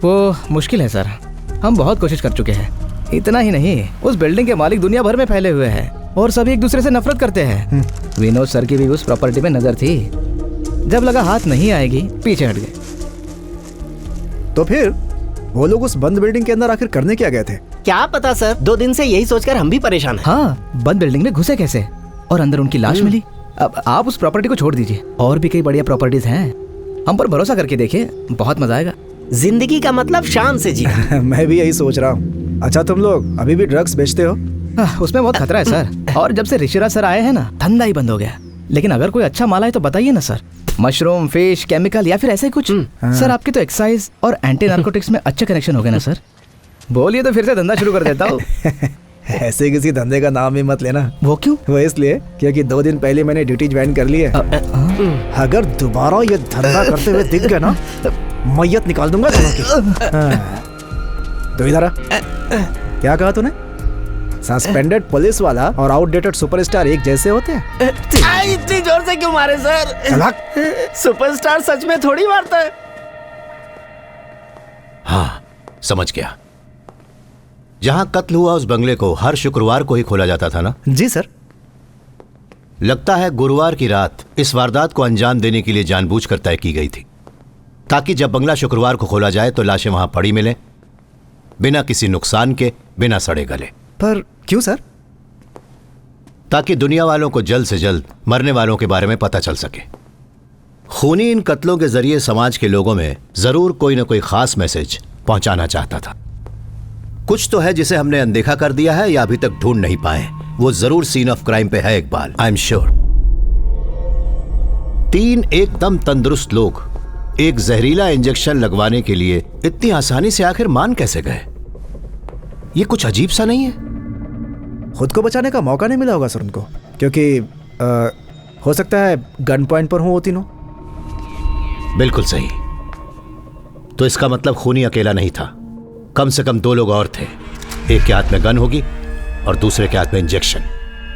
वो मुश्किल है सर, हम बहुत कोशिश कर चुके हैं। इतना ही नहीं, उस बिल्डिंग के मालिक दुनिया भर में फैले हुए हैं और सभी एक दूसरे से नफरत करते हैं। विनोद सर की भी उस प्रॉपर्टी में नजर थी, जब लगा हाथ नहीं आएगी पीछे हट गए। तो फिर वो लोग उस बंद बिल्डिंग के अंदर आखिर करने क्या गए थे? क्या पता सर, 2 दिन से यही सोचकर हम भी परेशान हैं। हाँ, बंद बिल्डिंग में घुसे कैसे और अंदर उनकी लाश मिली। अब आप उस प्रॉपर्टी को छोड़ दीजिए, और भी कई बढ़िया प्रॉपर्टीज हैं। हम पर भरोसा करके देखिए, बहुत मजा आएगा। जिंदगी का मतलब शान से जीना। मैं भी यही सोच रहा हूँ। अच्छा तुम लोग अभी भी ड्रग्स बेचते हो? उसमें बहुत खतरा है सर, और जब से ऋषिराज सर आए हैं ना, धंधा ही बंद हो गया। लेकिन अगर कोई अच्छा माल है तो बताइए ना सर, मशरूम, फिश, केमिकल या फिर ऐसा ही कुछ। सर आपकी तो एक्साइज और एंटी नार्कोटिक्स में अच्छे कनेक्शन हो गए ना सर? बोलिए तो फिर से धंधा शुरू कर देता हूँ। ऐसे किसी धंधे का नाम ही मत लेना। वो क्यों? वो इसलिए क्योंकि 2 दिन पहले मैंने ड्यूटी ज्वाइन कर ली है। अगर दोबारा ये धंधा करते हुए दिख गया ना, मैयत निकाल दूंगा दोनों की। तो इधर आ। क्या कहा तूने? सस्पेंडेड पुलिस वाला और आउटडेटेड सुपरस्टार एक जैसे होते हैं? इतनी जोर से क्यों मारे सर? सुपरस्टार सच में थोड़ी मारता है। हाँ समझ गया। जहां कत्ल हुआ उस बंगले को हर शुक्रवार को ही खोला जाता था ना? जी सर। लगता है गुरुवार की रात इस वारदात को अंजाम देने के लिए जानबूझकर तय की गई थी, ताकि जब बंगला शुक्रवार को खोला जाए तो लाशें वहां पड़ी मिलें, बिना किसी नुकसान के, बिना सड़े गले। पर क्यों सर? ताकि दुनिया वालों को जल्द से जल्द मरने वालों के बारे में पता चल सके। खूनी इन कत्लों के जरिए समाज के लोगों में जरूर कोई ना कोई खास मैसेज पहुंचाना चाहता था। कुछ तो है जिसे हमने अनदेखा कर दिया है या अभी तक ढूंढ नहीं पाए। वो जरूर सीन ऑफ क्राइम पे है इकबाल, आई एम श्योर। 3 एकदम तंदुरुस्त लोग एक जहरीला इंजेक्शन लगवाने के लिए इतनी आसानी से आखिर मान कैसे गए? ये कुछ अजीब सा नहीं है? खुद को बचाने का मौका नहीं मिला होगा सर उनको, क्योंकि हो सकता है गन पॉइंट पर हो वो तीनों। बिल्कुल सही। तो इसका मतलब खूनी अकेला नहीं था, कम से कम 2 लोग और थे। एक के हाथ में गन होगी और दूसरे के हाथ में इंजेक्शन।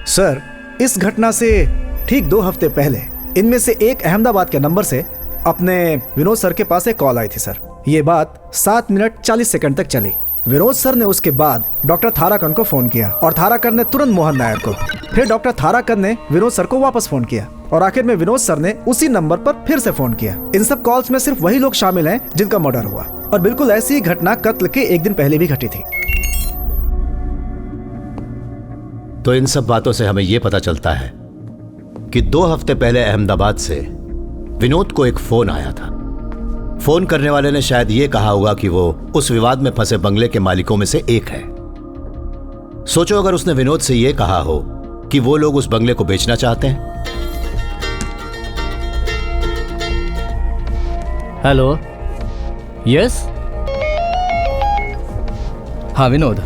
सर इस घटना से ठीक 2 हफ्ते पहले इनमें से एक अहमदाबाद के नंबर से अपने विनोद सर के पास एक कॉल आई थी सर। ये बात 7 मिनट 40 सेकंड तक चली। विनोद सर ने उसके बाद डॉक्टर थाराकन को फोन किया और थाराकन ने तुरंत मोहन नायर को। फिर डॉक्टर थाराकन ने विनोद सर को वापस फोन किया और आखिर में विनोद सर ने उसी नंबर पर फिर से फोन किया। इन सब कॉल्स में सिर्फ वही लोग शामिल हैं जिनका मर्डर हुआ, और बिल्कुल ऐसी ही घटना कत्ल के 1 दिन पहले भी घटी थी। तो इन सब बातों से हमें यह पता चलता है कि 2 हफ्ते पहले अहमदाबाद से विनोद को एक फोन आया था। फोन करने वाले ने शायद ये कहा होगा कि वो उस विवाद में फंसे बंगले के मालिकों में से एक है। सोचो अगर उसने विनोद से ये कहा हो कि वो लोग उस बंगले को बेचना चाहते हैं। Hello, yes. हाँ विनोद,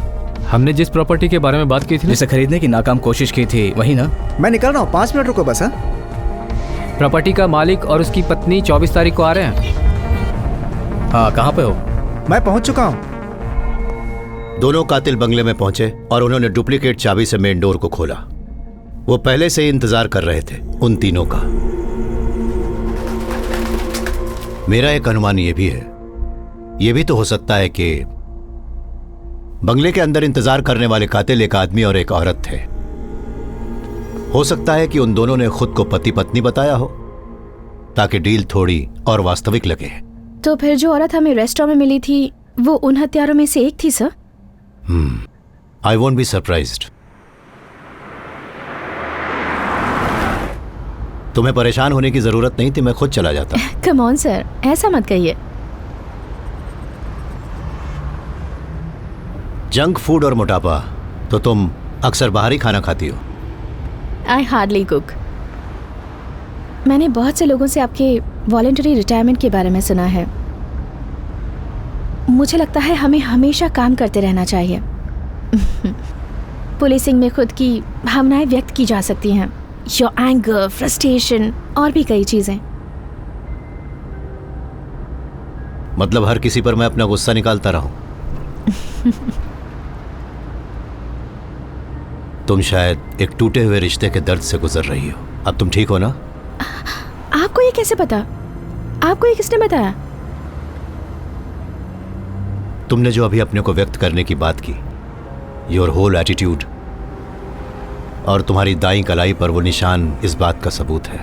हमने जिस प्रॉपर्टी के बारे में बात की थी, जिसे खरीदने की नाकाम कोशिश की थी, वही ना? मैं निकल रहा हूँ, 5 मिनट रुको बस। प्रॉपर्टी का मालिक और उसकी पत्नी 24 तारीख को आ रहे हैं। हाँ, कहाँ पे हो? मैं पहुंच चुका हूं। दोनों कातिल बंगले में पहुंचे और उन्होंने डुप्लीकेट चाबी से मेन डोर को खोला। वो पहले से ही इंतजार कर रहे थे उन तीनों का। मेरा एक अनुमान ये भी है, ये भी तो हो सकता है कि बंगले के अंदर इंतजार करने वाले कातिल एक आदमी और एक औरत थे। हो सकता है कि उन दोनों ने खुद को पति पत्नी बताया हो ताकि डील थोड़ी और वास्तविक लगे। तो फिर जो औरत हमें रेस्टोरेंट में मिली थी वो उन हत्यारों में से एक थी sir? I won't be surprised. तुम्हें परेशान होने की जरूरत नहीं थी, मैं खुद चला जाता। कम ऑन सर, ऐसा मत कहिए। जंक फूड और मोटापा, तो तुम अक्सर बाहर ही खाना खाती हो। I hardly cook. मैंने बहुत से लोगों से आपके वॉलंटरी रिटायरमेंट के बारे में सुना है। मुझे लगता है हमें हमेशा काम करते रहना चाहिए। पुलिसिंग में खुद की भावनाएं व्यक्त की जा सकती हैं, योर एंगर, फ्रस्ट्रेशन और भी कई चीजें। मतलब हर किसी पर मैं अपना गुस्सा निकालता रहूं? तुम शायद एक टूटे हुए रिश्ते के दर्द से गुजर रही हो। अब तुम ठीक हो ना? आपको ये कैसे पता? आपको ये किसने बताया? तुमने जो अभी अपने को व्यक्त करने की बात की, योर होल एटीट्यूड और तुम्हारी दाईं कलाई पर वो निशान इस बात का सबूत है।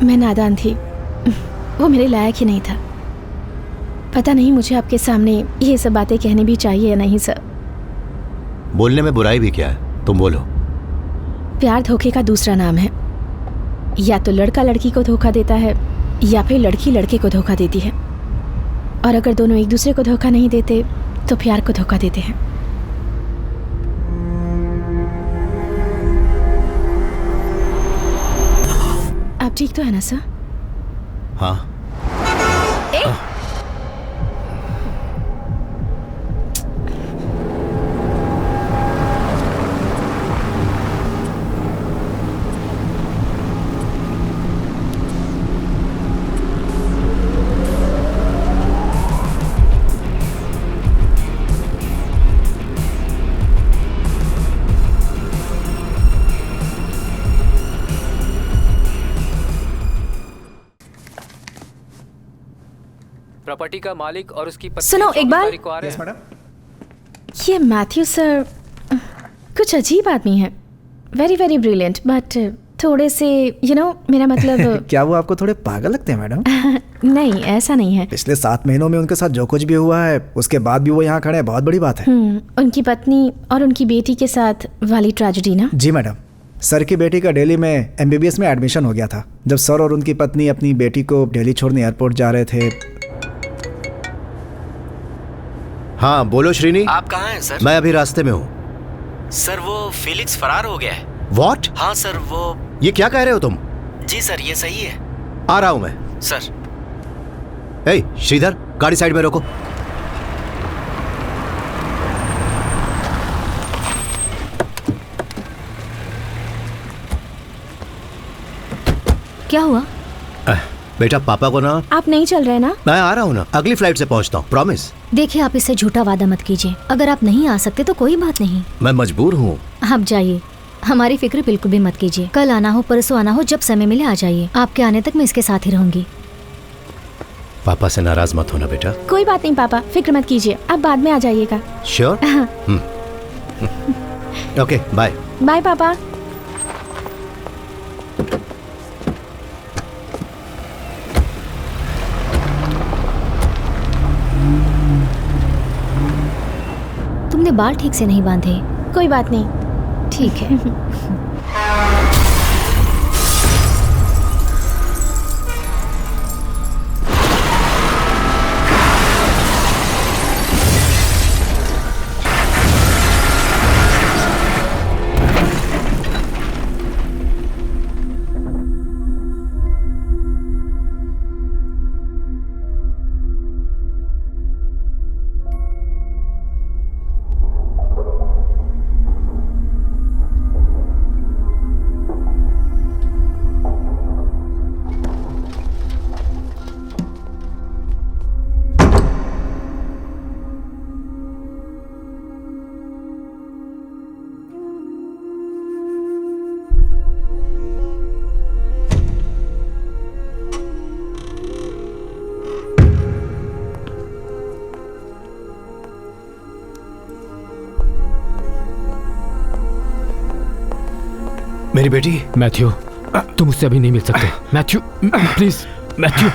मैं नादान थी, वो मेरे लायक ही नहीं था। पता नहीं मुझे आपके सामने ये सब बातें कहनी भी चाहिए या नहीं सर। बोलने में बुराई भी क्या है, तुम बोलो। प्यार धोखे का दूसरा नाम है। या तो लड़का लड़की को धोखा देता है या फिर लड़की लड़के को धोखा देती है, और अगर दोनों एक दूसरे को धोखा नहीं देते तो प्यार को धोखा देते हैं। आप ठीक तो है ना सर? हाँ। प्रॉपर्टी का मालिक और उसकी पत्नी सुनो एक बार। Yes madam. ये मैथ्यू सर कुछ अजीब आदमी है। वेरी वेरी ब्रिलियंट, बट थोड़े से मेरा मतलब क्या वो आपको थोड़े पागल लगते हैं मैडम? नहीं, ऐसा नहीं है। पिछले 7 महीनों में उनके साथ जो कुछ भी हुआ है उसके बाद भी वो यहाँ खड़े हैं, बहुत बड़ी बात है। उनकी पत्नी और उनकी बेटी के साथ वाली ट्रेजेडी ना? जी मैडम, सर की बेटी का दिल्ली में MBBS में एडमिशन हो गया था। जब सर और उनकी पत्नी अपनी बेटी को दिल्ली छोड़ने एयरपोर्ट जा रहे थे। हाँ बोलो श्रीनी। आप कहाँ हैं सर? मैं अभी रास्ते में हूँ। सर वो फेलिक्स फरार हो गया है। What? हाँ सर, वो। ये क्या कह रहे हो तुम? जी सर, ये सही है। आ रहा हूँ मैं। सर। ए श्रीधर, गाड़ी साइड में रोको। क्या हुआ? बेटा पापा को ना। आप नहीं चल रहे ना? मैं आ रहा हूँ ना, अगली फ्लाइट से पहुँचता हूँ, प्रॉमिस। देखिए आप इससे झूठा वादा मत कीजिए। अगर आप नहीं आ सकते तो कोई बात नहीं, मैं मजबूर हूँ। आप जाइए, हमारी फिक्र बिल्कुल भी मत कीजिए। कल आना हो, परसों आना हो, जब समय मिले आ जाइए। आपके आने तक मैं इसके साथ ही रहूंगी। पापा से नाराज मत होना बेटा। कोई बात नहीं पापा, फिक्र मत कीजिए, आप बाद में आ जाइएगा। श्योर? Okay, bye. बाय पापा। तुमने बाल ठीक से नहीं बांधे। कोई बात नहीं। ठीक है। मेरी बेटी। मैथ्यू, तुम मुझसे अभी नहीं मिल सकते। Matthew, please Matthew.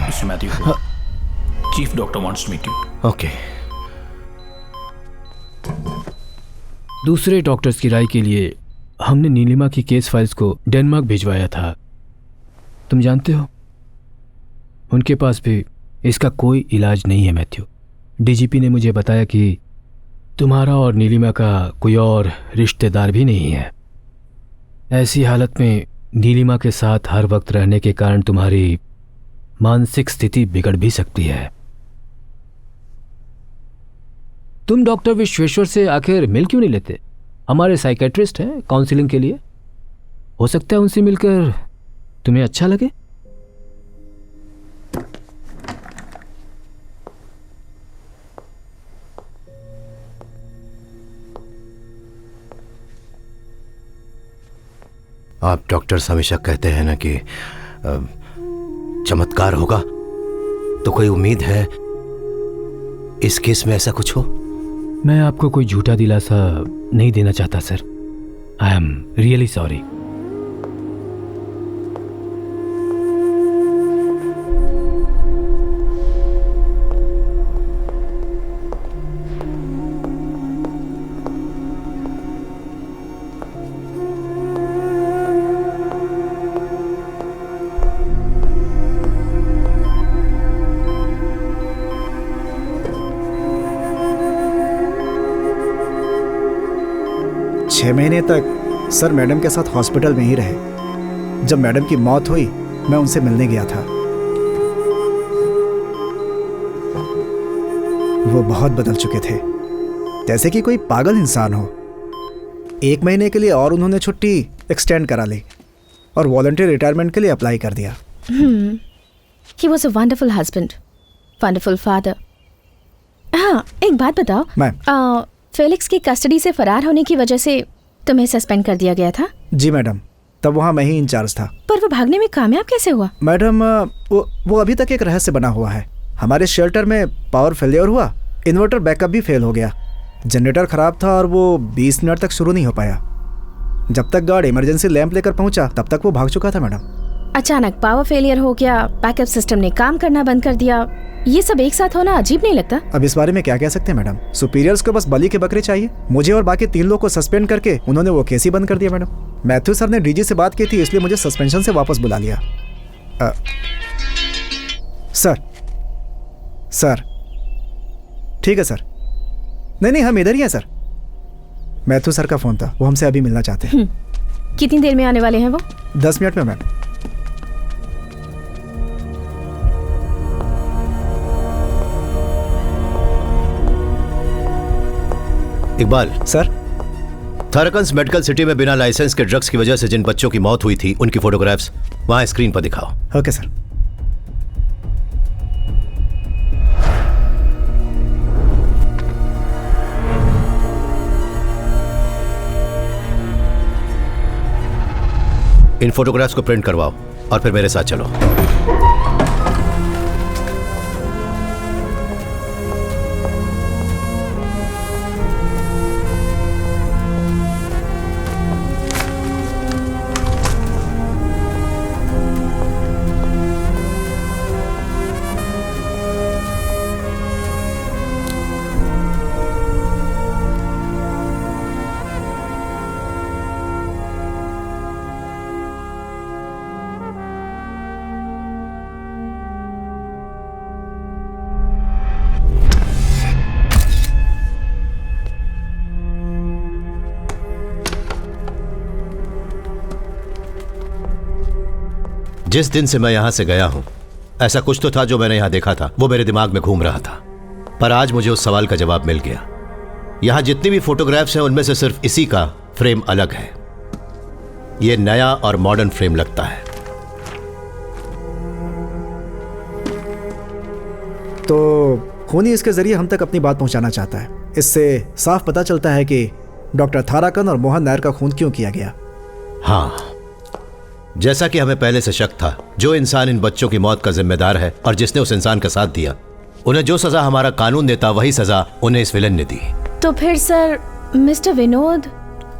Mr. Matthew, Chief Doctor wants to meet you. Okay. दूसरे डॉक्टर्स की राय के लिए हमने नीलिमा की केस फाइल्स को डेनमार्क भिजवाया था। तुम जानते हो, उनके पास भी इसका कोई इलाज नहीं है मैथ्यू। डीजीपी ने मुझे बताया कि तुम्हारा और नीलिमा का कोई और रिश्तेदार भी नहीं है। ऐसी हालत में नीलिमा के साथ हर वक्त रहने के कारण तुम्हारी मानसिक स्थिति बिगड़ भी सकती है। तुम डॉक्टर विश्वेश्वर से आखिर मिल क्यों नहीं लेते? हमारे साइकेट्रिस्ट हैं काउंसलिंग के लिए। हो सकता है उनसे मिलकर तुम्हें अच्छा लगे। आप डॉक्टर्स हमेशा कहते हैं ना कि चमत्कार होगा, तो कोई उम्मीद है इस केस में ऐसा कुछ हो? मैं आपको कोई झूठा दिलासा नहीं देना चाहता sir. I am really sorry. छह महीने तक सर मैडम के साथ हॉस्पिटल में ही रहे। जब मैडम की मौत हुई मैं उनसे मिलने गया था। वो बहुत बदल चुके थे, जैसे कि कोई पागल इंसान हो। 1 महीने के लिए और उन्होंने छुट्टी एक्सटेंड करा ली और वॉलंटियर रिटायरमेंट के लिए अप्लाई कर दिया। He was a wonderful husband, wonderful father. हाँ, एक बात बताओ मैम। फेलिक्स की कस्टडी से फरार होने की वजह से तुम्हें सस्पेंड कर दिया गया था? जी मैडम, तब वहाँ मैं ही इंचार्ज था। पर वो भागने में कामयाब कैसे हुआ? मैडम, वो अभी तक एक रहस्य बना हुआ है। हमारे शेल्टर में पावर फेलियर हुआ, इन्वर्टर बैकअप भी फेल हो गया, जनरेटर खराब था और वो 20 मिनट तक शुरू नहीं हो पाया। जब तक गार्ड इमरजेंसी लैंप लेकर पहुंचा तब तक वो भाग चुका था मैडम। अचानक पावर फेलियर हो गया, बैकअप सिस्टम ने काम करना बंद कर दिया, ये सब एक साथ होना अजीब नहीं लगता? अब इस बारे में क्या कह सकते हैं मैडम। सुपीरियर्स को बस बलि के बकरे चाहिए। मुझे और बाकी 3 लोग को सस्पेंड करके उन्होंने वो केस ही बंद कर दिया मैडम। मैथ्यू सर ने डीजी से बात की थी, इसलिए मुझे सस्पेंशन से वापस बुला लिया। सर ठीक है सर। नहीं, हम इधर ही हैं सर। मैथ्यू सर का फोन था, वो हमसे अभी मिलना चाहते हैं। कितनी देर में आने वाले हैं वो? 10 मिनट में ma'am. Iqbal sir, Tharakan's medical city में बिना लाइसेंस के ड्रग्स की वजह से जिन बच्चों की मौत हुई थी उनकी फोटोग्राफ्स वहां स्क्रीन पर दिखाओ। Okay sir. इन फोटोग्राफ्स को प्रिंट करवाओ और फिर मेरे साथ चलो। जिस दिन से मैं यहां से गया हूं, ऐसा कुछ तो था जो मैंने यहां देखा था, वो मेरे दिमाग में घूम रहा था। पर आज मुझे उस सवाल का जवाब मिल गया। यहां जितनी भी फोटोग्राफ्स हैं उनमें से सिर्फ इसी का फ्रेम अलग है। ये नया और मॉडर्न फ्रेम लगता है। तो खूनी इसके जरिए हम तक अपनी बात पहुंचाना चाहता है। इससे साफ पता चलता है कि डॉक्टर थाराकन और मोहन नायर का खून क्यों किया गया। हाँ, जैसा कि हमें पहले से शक था, जो इंसान इन बच्चों की मौत का जिम्मेदार है और जिसने उस इंसान का साथ दिया, उन्हें जो सजा हमारा कानून देता वही सजा उन्हें इस विलन ने दी। तो फिर सर मिस्टर विनोद,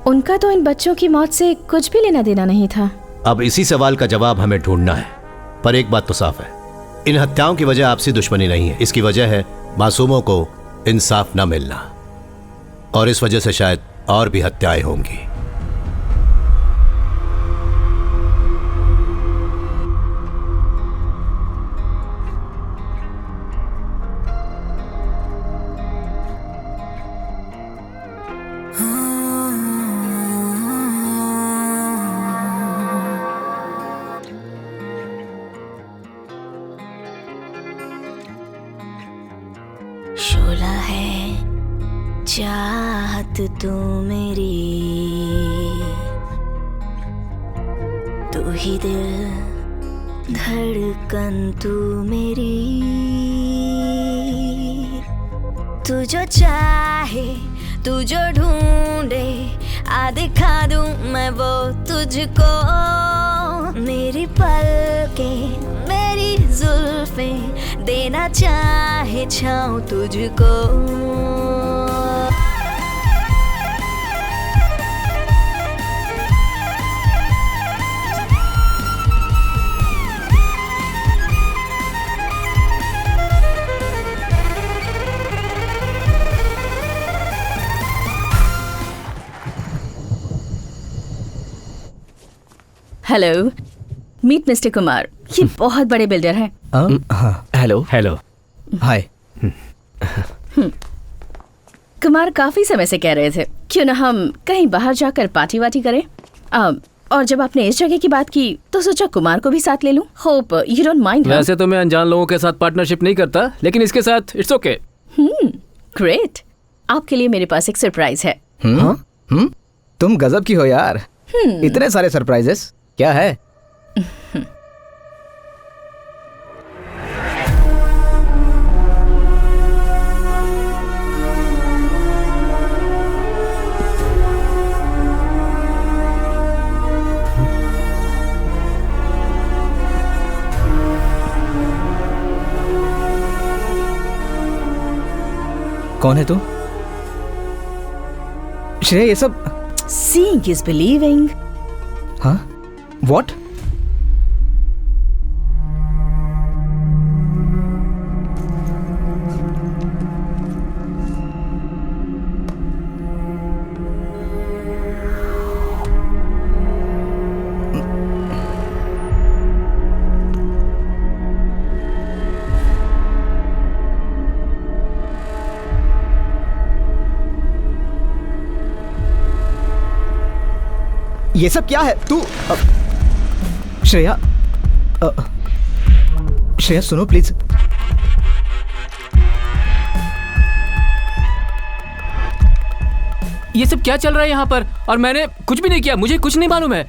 उनका तो इन बच्चों की मौत से कुछ भी लेना देना नहीं था। अब इसी सवाल का जवाब हमें ढूंढना है। पर एक बात तो साफ है, इन हत्याओं की वजह आपसी दुश्मनी नहीं है। इसकी वजह है मासूमों को इंसाफ न मिलना, और इस वजह से शायद और भी हत्याएं होंगी। शोला है चाहत तू मेरी, तू ही दिल धड़कन तू मेरी, तू जो चाहे तू जो ढूंढे आ दिखा दूं मैं वो तुझको। मेरी पलकें मेरी जुल्फें देना चाहे छाऊं तुझको। Hello, meet mister Kumar. ये बहुत बड़े बिल्डर हैं। हेलो। हेलो। हाय। कुमार काफी समय से कह रहे थे क्यों ना हम कहीं बाहर जाकर पार्टी वार्टी करें। और जब आपने इस जगह की बात की तो सोचा कुमार को भी साथ ले लूं। Hope you don't mind. वैसे तो मैं अनजान लोगों के साथ पार्टनरशिप नहीं करता, लेकिन इसके साथ इट्स ओके। ग्रेट। आपके लिए मेरे पास एक सरप्राइज है। तुम गजब की हो यार। इतने सारे सरप्राइजेस। क्या है? कौन है तू? श्रेय, ये सब Seeing is believing. हाँ? What? ये सब क्या है? तू श्रेया, श्रेया सुनो प्लीज। ये सब क्या चल रहा है यहाँ पर? और मैंने कुछ भी नहीं किया, मुझे कुछ नहीं मालूम है।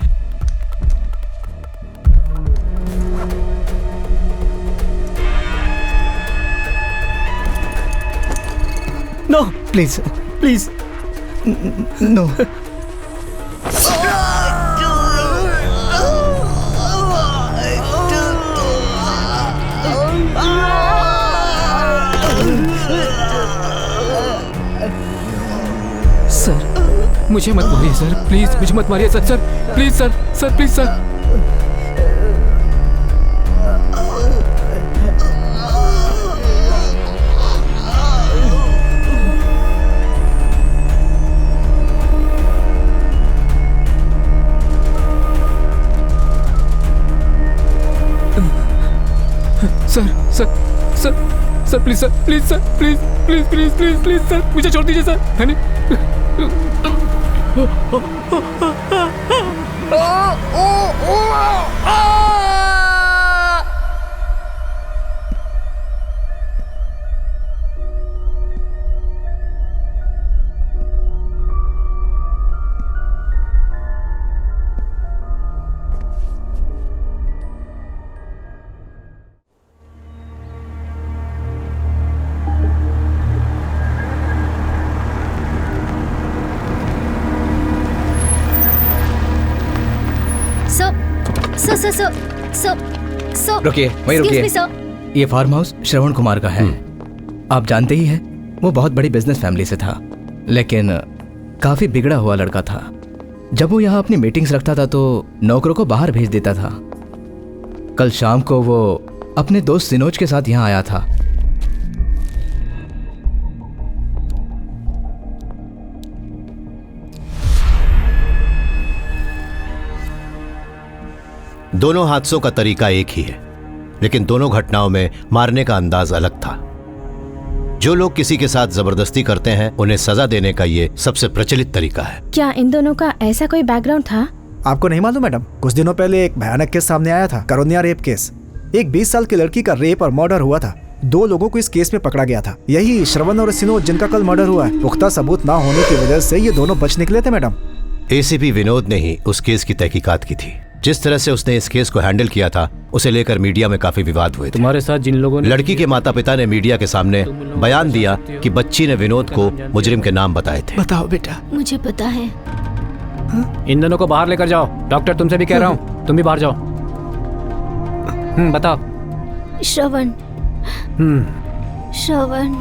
No please please no. Sir मुझे मत मारिए सर, प्लीज मुझे मत मारिए sir. Sir please sir, sir please sir. Sir sir sir sir please sir, please sir, please please please please please sir, मुझे छोड़ दीजिए सर। है नहीं। सो रुकिए, वहीं रुकिए। ये फार्म हाउस श्रवण कुमार का है। आप जानते ही हैं, वो बहुत बड़ी बिजनेस फैमिली से था, लेकिन काफी बिगड़ा हुआ लड़का था। जब वो यहाँ अपनी मीटिंग्स रखता था तो नौकरों को बाहर भेज देता था। कल शाम को वो अपने दोस्त सिनोज के साथ यहाँ आया था। दोनों हादसों का तरीका एक ही है, लेकिन दोनों घटनाओं में मारने का अंदाज अलग था। जो लोग किसी के साथ जबरदस्ती करते हैं उन्हें सजा देने का ये सबसे प्रचलित तरीका है। क्या इन दोनों का ऐसा कोई बैकग्राउंड था? आपको नहीं मालूम मैडम? कुछ दिनों पहले एक भयानक केस सामने आया था, करोनिया रेप केस। एक 20 साल की लड़की का रेप और मर्डर हुआ था। 2 लोगों को इस केस में पकड़ा गया था, यही श्रवण और सिनोज जिनका कल मर्डर हुआ है। पुख्ता सबूत ना होने की वजह से ये दोनों बच निकले थे मैडम। एसीपी विनोद ने ही उस केस की तहकीकात की थी। जिस तरह से उसने इस केस को हैंडल किया था, उसे लेकर मीडिया में काफी विवाद हुए थे। तुम्हारे साथ जिन लोगों ने लड़की के माता पिता ने मीडिया के सामने बयान दिया कि बच्ची ने विनोद को मुजरिम के नाम बताए थे। बताओ बेटा। मुझे पता है। इन दोनों को बाहर लेकर जाओ। डॉक्टर, तुमसे भी कह रहा हूँ, तुम भी बाहर जाओ। बताओ। श्रवण। श्रवण।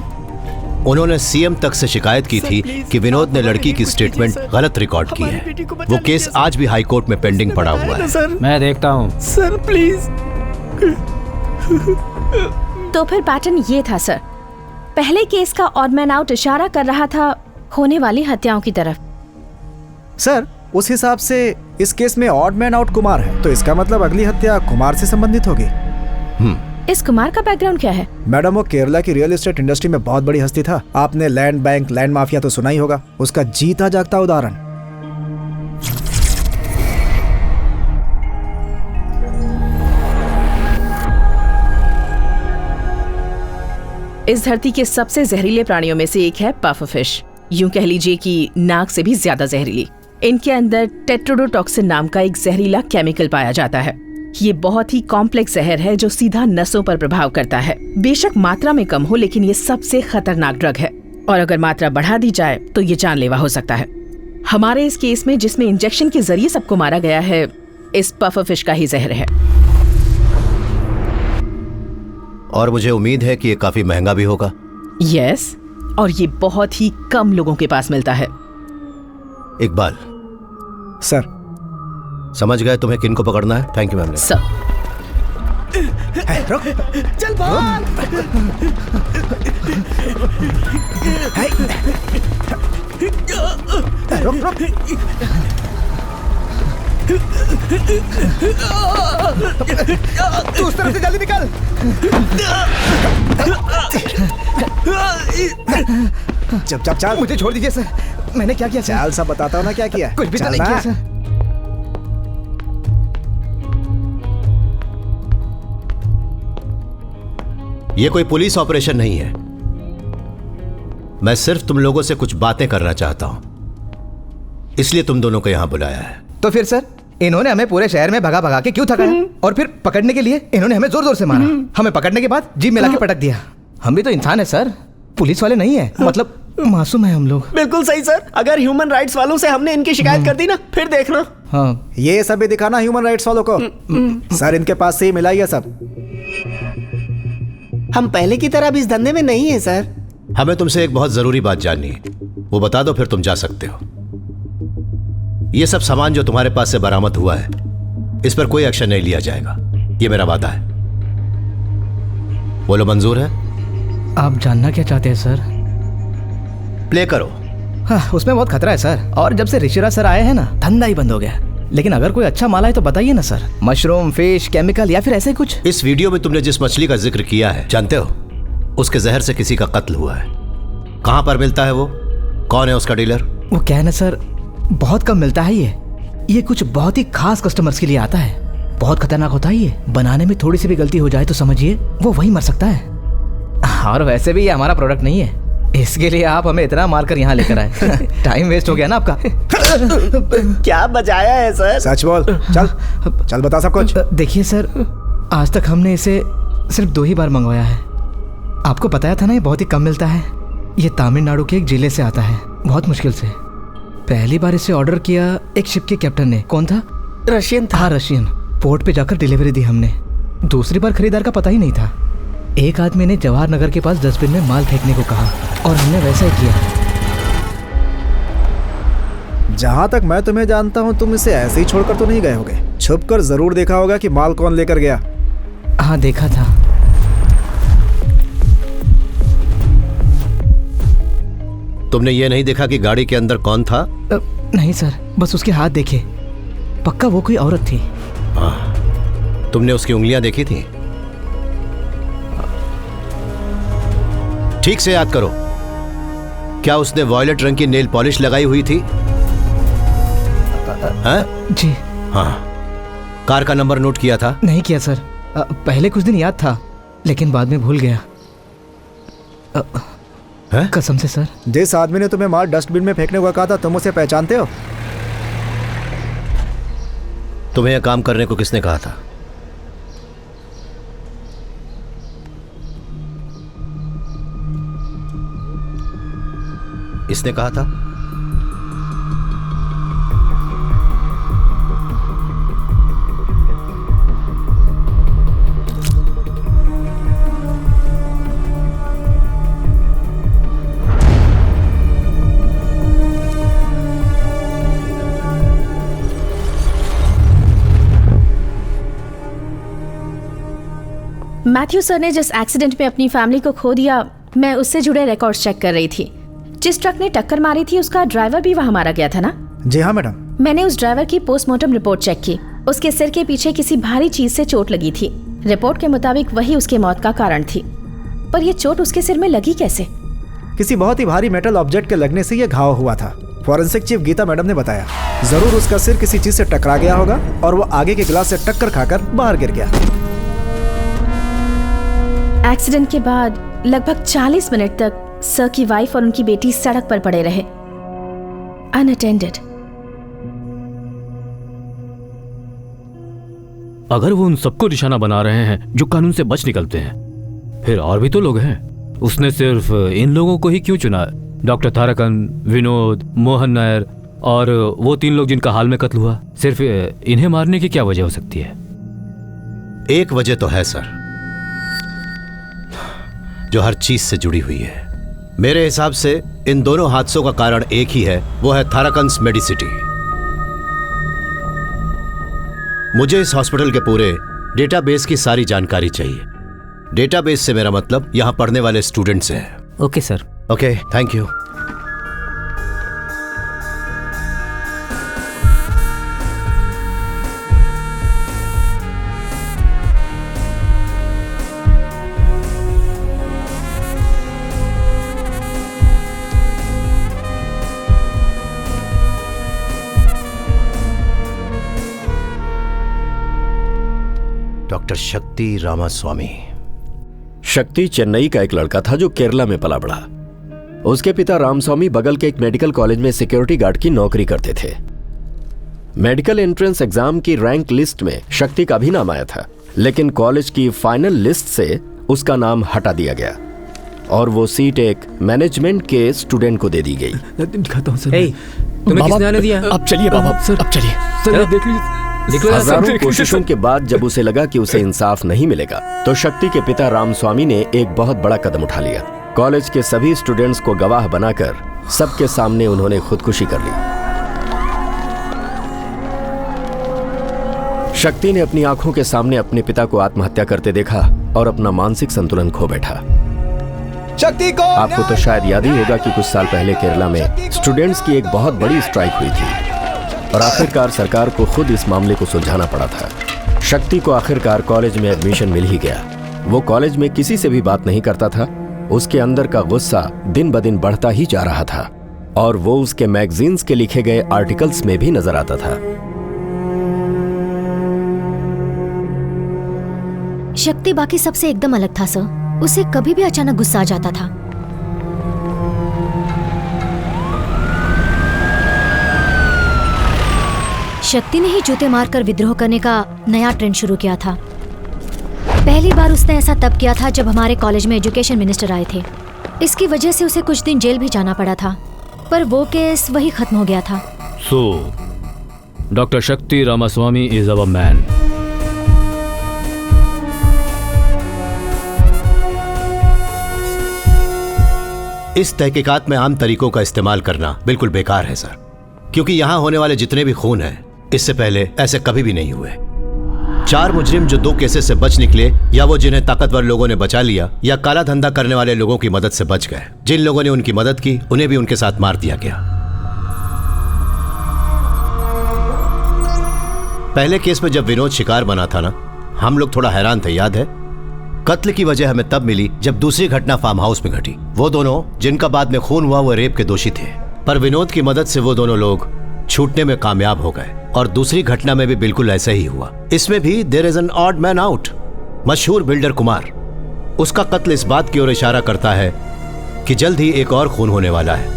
उन्होंने सीएम तक से शिकायत की थी कि विनोद ने लड़की की स्टेटमेंट गलत रिकॉर्ड की है। वो केस आज भी हाई कोर्ट में पेंडिंग पड़ा हुआ है। मैं देखता हूँ। Sir please. तो फिर पैटर्न ये था सर। पहले केस का ऑड मैन आउट इशारा कर रहा था होने वाली हत्याओं की तरफ। सर उस हिसाब से इस केस में ऑड मैन आउट कुमार है, तो इसका मतलब अगली हत्या कुमार से संबंधित होगी। इस कुमार का बैकग्राउंड क्या है? मैडम वो केरला की रियल एस्टेट इंडस्ट्री में बहुत बड़ी हस्ती था। आपने लैंड बैंक, लैंड माफिया तो सुना ही होगा। उसका जीता जागता उदाहरण। इस धरती के सबसे जहरीले प्राणियों में से एक है पफरफिश। यूं कह लीजिए कि नाग से भी ज्यादा जहरीली। इनके अंदर टेट्रोडोटॉक्सिन नाम का एक जहरीला केमिकल पाया जाता है। ये बहुत ही कॉम्प्लेक्स जहर है जो सीधा नसों पर प्रभाव करता है। बेशक मात्रा में कम हो, लेकिन ये सबसे खतरनाक ड्रग है और अगर मात्रा बढ़ा दी जाए तो ये जानलेवा हो सकता है। हमारे इस केस में जिसमें इंजेक्शन के जरिए सबको मारा गया है, इस पफरफिश का ही जहर है। और मुझे उम्मीद है कि ये काफी महंगा भी होगा। यस, और ये बहुत ही कम लोगों के पास मिलता है। इकबाल। सर। समझ गए तुम्हें किन को पकड़ना है? Thank you ma'am. सर। रुक। चल भाग। रुक रुक। तू उस तरफ से जल्दी निकल। चुप चल। मुझे छोड़ दीजिए सर, मैंने क्या किया? चाल सा बताता हूँ ना क्या किया। कुछ भी तो नहीं किया सर। ये कोई पुलिस ऑपरेशन नहीं है। मैं सिर्फ तुम लोगों से कुछ बातें करना चाहता हूं, इसलिए तुम दोनों को यहां बुलाया है। तो फिर सर, इन्होंने हमें पूरे शहर में भगा भगा के क्यों थकाया? और फिर पकड़ने के लिए इन्होंने हमें जोर जोर से मारा। हमें पकड़ने के बाद जीभ मिला के पटक दिया। हम भी तो इंसान है सर, पुलिस वाले नहीं है। मतलब मासूम है हम लोग। बिल्कुल सही सर। अगर ह्यूमन राइट्स वालों से हमने इनकी शिकायत कर दी ना, फिर देखना। हाँ, ये सब भी दिखाना ह्यूमन राइट्स वालों को। सर इनके पास से ही मिला ये सब। हम पहले की तरह भी इस धंधे में नहीं है सर। हमें तुमसे एक बहुत जरूरी बात जाननी है, वो बता दो, फिर तुम जा सकते हो। ये सब सामान जो तुम्हारे पास से बरामद हुआ है, इस पर कोई एक्शन नहीं लिया जाएगा, ये मेरा वादा है। बोलो, मंजूर है? आप जानना क्या चाहते हैं सर? प्ले करो। हाँ, उसमें बहुत खतरा है सर। और जब से ऋषिराज सर आए हैं ना, धंधा ही बंद हो गया। लेकिन अगर कोई अच्छा माल है तो बताइए ना सर। मशरूम, फिश, केमिकल या फिर ऐसे कुछ। इस वीडियो में तुमने जिस मछली का जिक्र किया है, जानते हो उसके जहर से किसी का कत्ल हुआ है। कहां पर मिलता है वो? कौन है उसका डीलर? वो क्या है ना सर, बहुत कम मिलता है ये कुछ बहुत ही खास कस्टमर्स के लिए आता है। बहुत खतरनाक होता है ये। बनाने में थोड़ी सी भी गलती हो जाए तो समझिए वो वही मर सकता है। और वैसे भी ये हमारा प्रोडक्ट नहीं है, इसके लिए आप हमें इतना मारकर यहाँ लेकर आए। टाइम वेस्ट हो गया ना आपका। क्या बजाया है सर? सच बोल। चल बता सब कुछ। देखिए सर, आज तक हमने इसे सिर्फ 2 ही बार मंगवाया है। आपको बताया था ना, ये बहुत ही कम मिलता है। ये तमिलनाडु के एक जिले से आता है, बहुत मुश्किल से। पहली बार इसे ऑर्डर किया एक शिप के कैप्टन ने। कौन था? रशियन था। हाँ, रशियन। पोर्ट पे जाकर डिलीवरी दी हमने। दूसरी बार खरीदार का पता ही नहीं था। एक आदमी ने जवाहर नगर के पास डस्टबिन में माल फेंकने को कहा और हमने वैसा ही किया। जहाँ तक मैं तुम्हें जानता हूँ तुम इसे ऐसे ही छोड़कर तो नहीं गए होगे। छुपकर जरूर देखा होगा कि माल कौन लेकर गया। हाँ देखा था। तुमने ये नहीं देखा कि गाड़ी के अंदर कौन था? नहीं सर, बस उसके हाथ देखे। पक्का वो कोई औरत थी। हाँ, तुमने उसकी उंगलियां देखी थी? ठीक से याद करो, क्या उसने वॉयलेट रंग की नेल पॉलिश लगाई हुई थी? जी हाँ। कार का नंबर नोट किया था? नहीं किया सर। पहले कुछ दिन याद था लेकिन बाद में भूल गया। कसम से सर। जिस आदमी ने तुम्हें माल डस्टबिन में फेंकने को कहा था तुम उसे पहचानते हो? तुम्हें यह काम करने को किसने कहा था? इसने कहा था? मैथ्यू सर ने जिस एक्सीडेंट में अपनी फैमिली को खो दिया, मैं उससे जुड़े रिकॉर्ड्स चेक कर रही थी। जिस ट्रक ने टक्कर मारी थी उसका ड्राइवर भी वहाँ मारा गया था ना? जी हाँ मैडम। मैंने उस ड्राइवर की पोस्टमार्टम रिपोर्ट चेक की। उसके सिर के पीछे किसी भारी चीज से चोट लगी थी। रिपोर्ट के मुताबिक वही उसके मौत का कारण थी। पर यह चोट उसके सिर में लगी कैसे? किसी बहुत ही भारी मेटल ऑब्जेक्ट के लगने से यह घाव हुआ था। फॉरेंसिक चीफ गीता मैडम ने बताया। जरूर उसका सिर किसी चीज से टकरा गया होगा और वो आगे के गिलास से टक्कर खाकर बाहर गिर गया। एक्सीडेंट के बाद लगभग 40 मिनट तक सर की वाइफ और उनकी बेटी सड़क पर पड़े रहे, अनअटेंडेड। अगर वो उन सबको निशाना बना रहे हैं जो कानून से बच निकलते हैं, फिर और भी तो लोग हैं। उसने सिर्फ इन लोगों को ही क्यों चुना? डॉक्टर थारकन, विनोद, मोहन नायर और वो 3 लोग जिनका हाल में कत्ल हुआ, सिर्फ इन्हें मारने की क्या वजह हो सकती है? एक वजह तो है सर, जो हर चीज से जुड़ी हुई है। मेरे हिसाब से इन दोनों हादसों का कारण एक ही है, वो है थाराकंस मेडिसिटी। मुझे इस हॉस्पिटल के पूरे डेटाबेस की सारी जानकारी चाहिए। डेटाबेस से मेरा मतलब यहां पढ़ने वाले स्टूडेंट्स हैं। Okay sir. Okay, thank you. Doctor शक्ति रामास्वामी। शक्ति चेन्नई का एक लड़का था जो केरला में पला बढ़ा। उसके पिता रामस्वामी बगल के एक मेडिकल कॉलेज में सिक्योरिटी गार्ड की नौकरी करते थे। मेडिकल एंट्रेंस एग्जाम की रैंक लिस्ट में शक्ति का भी नाम आया था, लेकिन कॉलेज की फाइनल लिस्ट से उसका नाम हटा दिया गया और वो सीट एक मैनेजमेंट के स्टूडेंट को दे दी गई। तुम्हें किसने आने दिया? अब चलिए बाबा, सर अब चलिए। सर देख लीजिए। हजारों कोशिशों के बाद जब उसे लगा कि उसे इंसाफ नहीं मिलेगा, तो शक्ति के पिता रामस्वामी ने एक बहुत बड़ा कदम उठा लिया। कॉलेज के सभी स्टूडेंट्स को गवाह बनाकर सबके सामने उन्होंने खुदकुशी कर ली। शक्ति ने अपनी आंखों के सामने अपने पिता को आत्महत्या करते देखा और अपना मानसिक संतुलन खो बैठा। शक्ति को आपको तो शायद याद ही होगा कि कुछ साल पहले केरला में स्टूडेंट्स की एक बहुत बड़ी स्ट्राइक हुई थी और आखिरकार सरकार को खुद इस मामले को सुलझाना पड़ा था। शक्ति को आखिरकार कॉलेज में एडमिशन मिल ही गया। वो कॉलेज में किसी से भी बात नहीं करता था। उसके अंदर का गुस्सा दिन ब दिन बढ़ता ही जा रहा था और वो उसके मैगजीन्स के लिखे गए आर्टिकल्स में भी नजर आता था। शक्ति बाकी सबसे एकदम अलग था सर। उसे कभी भी अचानक गुस्सा आ जाता था। शक्ति ने ही जूते मारकर विद्रोह करने का नया ट्रेंड शुरू किया था। पहली बार उसने ऐसा तब किया था जब हमारे कॉलेज में एजुकेशन मिनिस्टर आए थे। इसकी वजह से उसे कुछ दिन जेल भी जाना पड़ा था, पर वो केस वही खत्म हो गया था। डॉक्टर शक्ति रामास्वामी इज अवर मैन। इस तहकीकात में आम तरीकों का इस्तेमाल करना बिल्कुल बेकार है सर, क्योंकि यहाँ होने वाले जितने भी खून हैं इससे पहले ऐसे कभी भी नहीं हुए। 4 मुजरिम जो 2 केसेस से बच निकले, या वो जिन्हें ताकतवर लोगों ने बचा लिया, या काला धंधा करने वाले लोगों की मदद से बच गए। जिन लोगों ने उनकी मदद की उन्हें भी उनके साथ मार दिया गया। पहले केस में जब विनोद शिकार बना था ना, हम लोग थोड़ा हैरान थे, याद है? कत्ल की वजह हमें तब मिली जब दूसरी घटना फार्म हाउस में घटी। वो दोनों जिनका बाद में खून हुआ वो रेप के दोषी थे, पर विनोद की मदद से वो दोनों लोग छूटने में कामयाब हो गए। और दूसरी घटना में भी बिल्कुल ऐसा ही हुआ। इसमें भी there is an odd man out. मशहूर बिल्डर कुमार, उसका कत्ल इस बात की ओर इशारा करता है कि जल्द ही एक और खून होने वाला है।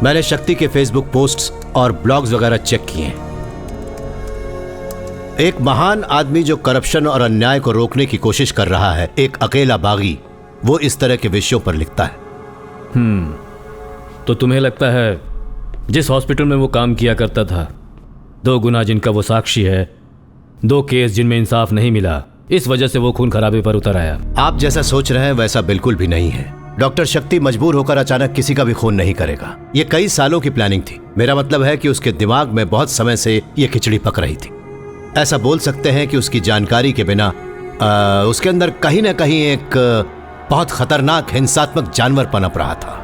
मैंने शक्ति के फेसबुक पोस्ट्स और ब्लॉग्स वगैरह चेक किए। एक महान आदमी जो करप्शन और अन्याय को रोकने की कोशिश कर रहा है, एक अकेला बागी, वो इस तरह के विषयों पर लिखता है। तो तुम्हें लगता है जिस हॉस्पिटल में वो काम किया करता था, 2 गुना जिनका वो साक्षी है, 2 केस जिनमें इंसाफ नहीं मिला, इस वजह से वो खून खराबे पर उतर आया? आप जैसा सोच रहे हैं वैसा बिल्कुल भी नहीं है। डॉक्टर शक्ति मजबूर होकर अचानक किसी का भी खून नहीं करेगा। ये कई सालों की प्लानिंग थी। मेरा मतलब है कि उसके दिमाग में बहुत समय से ये खिचड़ी पक रही थी। ऐसा बोल सकते हैं कि उसकी जानकारी के बिना उसके अंदर कहीं ना कहीं एक बहुत खतरनाक हिंसात्मक जानवर पनप रहा था।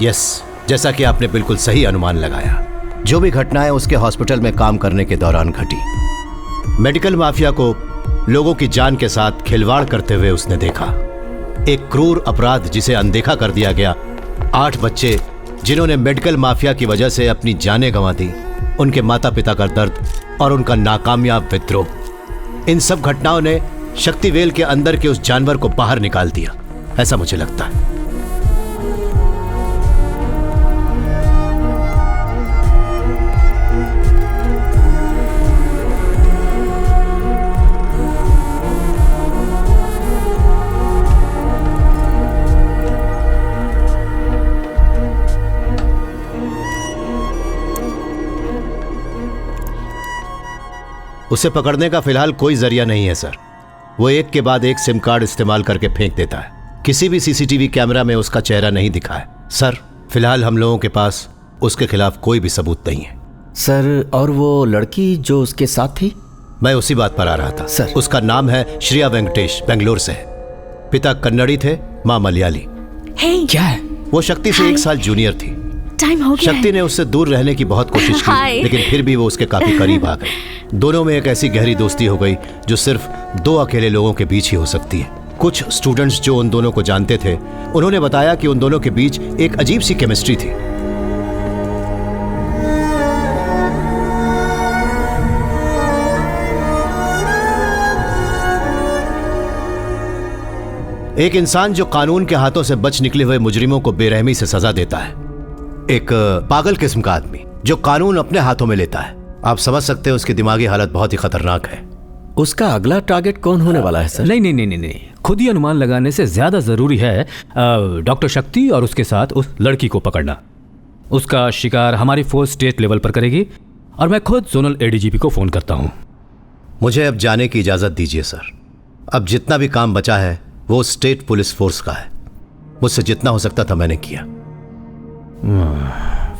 यस, जैसा कि आपने बिल्कुल सही अनुमान लगाया। जो भी घटनाएं उसके हॉस्पिटल में काम करने के दौरान घटी, मेडिकल माफिया को लोगों की जान के साथ खिलवाड़ करते हुए उसने देखा। एक क्रूर अपराध जिसे अनदेखा कर दिया गया। 8 बच्चे जिन्होंने मेडिकल माफिया की वजह से अपनी जानें गंवा दी, उनके माता पिता का दर्द और उनका नाकामयाब विद्रोह, इन सब घटनाओं ने शक्तिवेल के अंदर के उस जानवर को बाहर निकाल दिया, ऐसा मुझे लगता है। उसे पकड़ने का फिलहाल कोई जरिया नहीं है सर। वो एक के बाद एक सिम कार्ड इस्तेमाल करके फेंक देता है। किसी भी सीसीटीवी कैमरा में उसका चेहरा नहीं दिखा है सर। फिलहाल हम लोगों के पास उसके खिलाफ कोई भी सबूत नहीं है सर। और वो लड़की जो उसके साथ थी? मैं उसी बात पर आ रहा था सर। उसका नाम है श्रिया वेंकटेश, बेंगलोर से है। पिता कन्नड़ी थे, माँ मलयाली। क्या है? वो शक्ति से 1 साल जूनियर थी। टाइम हो गया। शक्ति ने उससे दूर रहने की बहुत कोशिश की, लेकिन फिर भी वो उसके काफी करीब आ गई। दोनों में एक ऐसी गहरी दोस्ती हो गई जो सिर्फ 2 अकेले लोगों के बीच ही हो सकती है। कुछ स्टूडेंट्स जो उन दोनों को जानते थे, उन्होंने बताया कि उन दोनों के बीच एक अजीब सी केमिस्ट्री थी। एक इंसान जो कानून के हाथों से बच निकले हुए मुजरिमों को बेरहमी से सजा देता है, एक पागल किस्म का आदमी जो कानून अपने हाथों में लेता है। आप समझ सकते हैं उसकी दिमागी हालत बहुत ही खतरनाक है। उसका अगला टारगेट कौन होने वाला है सर? नहीं, खुद ही अनुमान लगाने से ज्यादा जरूरी है डॉक्टर शक्ति और उसके साथ उस लड़की को पकड़ना। उसका शिकार हमारी फोर्स स्टेट लेवल पर करेगी और मैं खुद जोनल एडीजीपी को फोन करता हूँ। मुझे अब जाने की इजाजत दीजिए सर। अब जितना भी काम बचा है वो स्टेट पुलिस फोर्स का है। मुझसे जितना हो सकता था मैंने किया।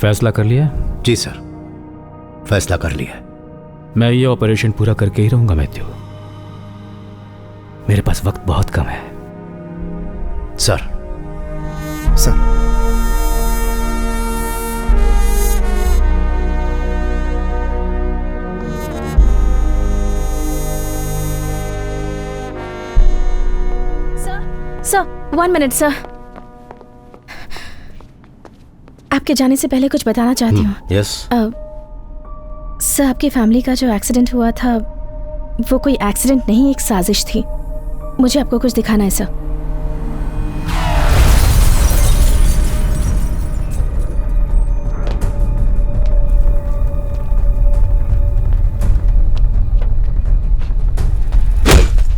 फैसला कर लिया? जी सर, फैसला कर लिया। मैं ये ऑपरेशन पूरा करके ही रहूंगा मैथ्यू। मेरे पास वक्त बहुत कम है। सर। Sir 1 minute sir. आपके जाने से पहले कुछ बताना चाहती हूँ। यस सर, आपकी फैमिली का जो एक्सीडेंट हुआ था वो कोई एक्सीडेंट नहीं, एक साजिश थी। मुझे आपको कुछ दिखाना है सर।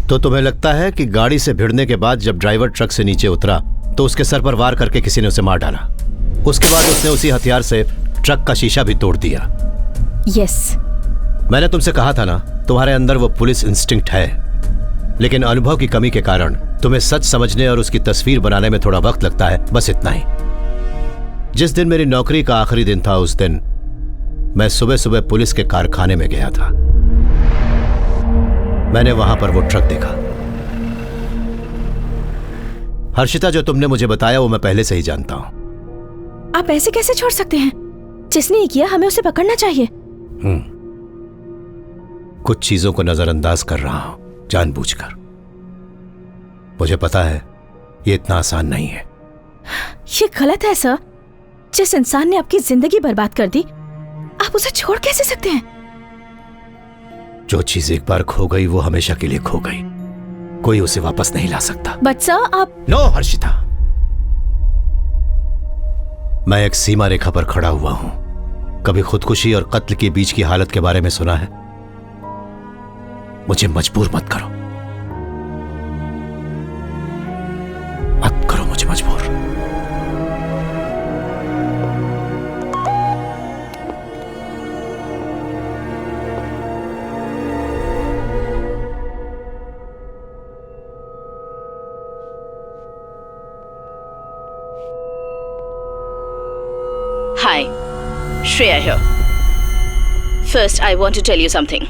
तो तुम्हें लगता है कि गाड़ी से भिड़ने के बाद जब ड्राइवर ट्रक से नीचे उतरा तो उसके सर पर वार करके किसी ने उसे मार डाला? उसके बाद उसने उसी हथियार से ट्रक का शीशा भी तोड़ दिया। यस। मैंने तुमसे कहा था ना, तुम्हारे अंदर वो पुलिस इंस्टिंक्ट है, लेकिन अनुभव की कमी के कारण तुम्हें सच समझने और उसकी तस्वीर बनाने में थोड़ा वक्त लगता है, बस इतना ही। जिस दिन मेरी नौकरी का आखिरी दिन था, उस दिन मैं सुबह सुबह पुलिस के कारखाने में गया था। मैंने वहां पर वो ट्रक देखा। हर्षिता, जो तुमने मुझे बताया वो मैं पहले से ही जानता हूं। आप ऐसे कैसे छोड़ सकते हैं? जिसने ये किया हमें उसे पकड़ना चाहिए। कुछ चीजों को नजरअंदाज कर रहा हूं, जानबूझकर। मुझे पता है ये इतना आसान नहीं है। ये गलत है सर। जिस इंसान ने आपकी जिंदगी बर्बाद कर दी, आप उसे छोड़ कैसे सकते हैं? जो चीज एक बार खो गई वो हमेशा के लिए खो गई, कोई उसे वापस नहीं ला सकता। बट सर आप... नो हर्षिता, मैं एक सीमा रेखा पर खड़ा हुआ हूं। कभी खुदकुशी और कत्ल के बीच की हालत के बारे में सुना है? मुझे मजबूर मत करो, मत करो मुझे मजबूर। Hi, Shreya here. First, I want to tell you something.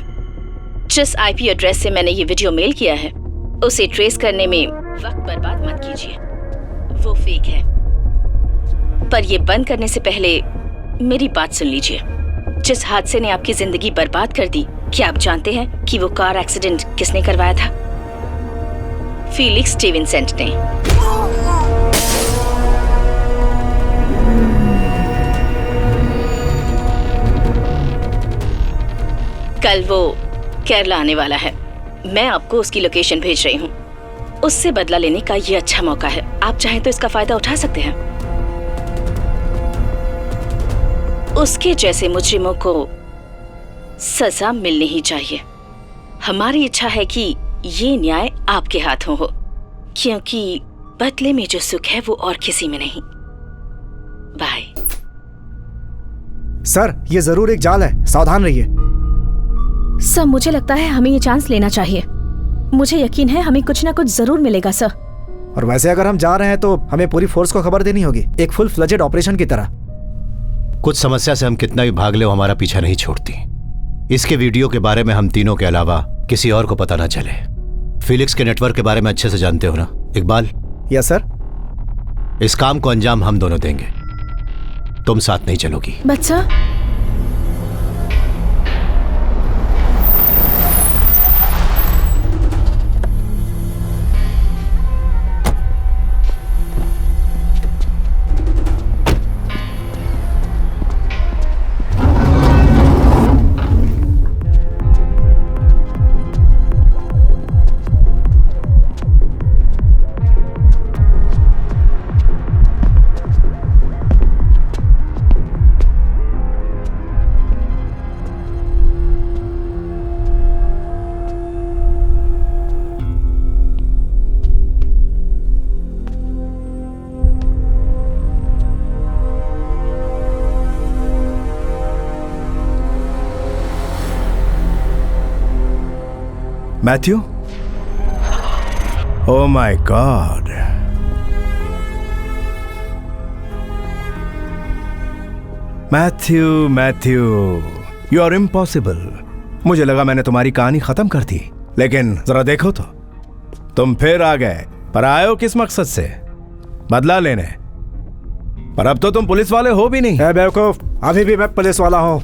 जिस IP एड्रेस से मैंने ये वीडियो मेल किया है, उसे ट्रेस करने में वक्त बर्बाद मत कीजिए। वो फेक है। पर ये बंद करने से पहले मेरी बात सुन लीजिए। जिस हादसे ने आपकी जिंदगी बर्बाद कर दी, क्या आप जानते हैं कि वो कार एक्सीडेंट किसने करवाया था? फीलिक्स स्टीवेंसेंट ने। कल वो केरला आने वाला है। मैं आपको उसकी लोकेशन भेज रही हूँ। उससे बदला लेने का ये अच्छा मौका है। आप चाहें तो इसका फायदा उठा सकते हैं। उसके जैसे मुजरिमों को सजा मिलनी ही चाहिए। हमारी इच्छा है कि ये न्याय आपके हाथों हो, क्योंकि बदले में जो सुख है वो और किसी में नहीं। बाय। सर, ये जरूर एक जाल है, सावधान रहिए। सर, मुझे लगता है हमें ये चांस लेना चाहिए। मुझे यकीन है हमें कुछ ना कुछ जरूर मिलेगा सर। और वैसे अगर हम जा रहे हैं तो हमें पूरी फोर्स को खबर देनी होगी, एक फुल फ्लेजेड ऑपरेशन की तरह। कुछ समस्या से हम कितना भी भाग ले, वो हमारा पीछा नहीं छोड़ती। इसके वीडियो के बारे में हम तीनों के अलावा किसी और को पता ना चले। फिलिक्स के नेटवर्क के बारे में अच्छे से जानते हो ना इकबाल? Yes sir. इस काम को अंजाम हम दोनों देंगे, तुम साथ नहीं चलोगी। बच्चा, Matthew? Oh my God. Matthew, you are impossible. मुझे लगा मैंने तुम्हारी कहानी खत्म कर दी, लेकिन जरा देखो तो, तुम फिर आ गए। पर आए हो किस मकसद से? बदला लेने। पर अब तो तुम पुलिस वाले हो भी नहीं। बेवकूफ, अभी भी मैं पुलिस वाला हूँ।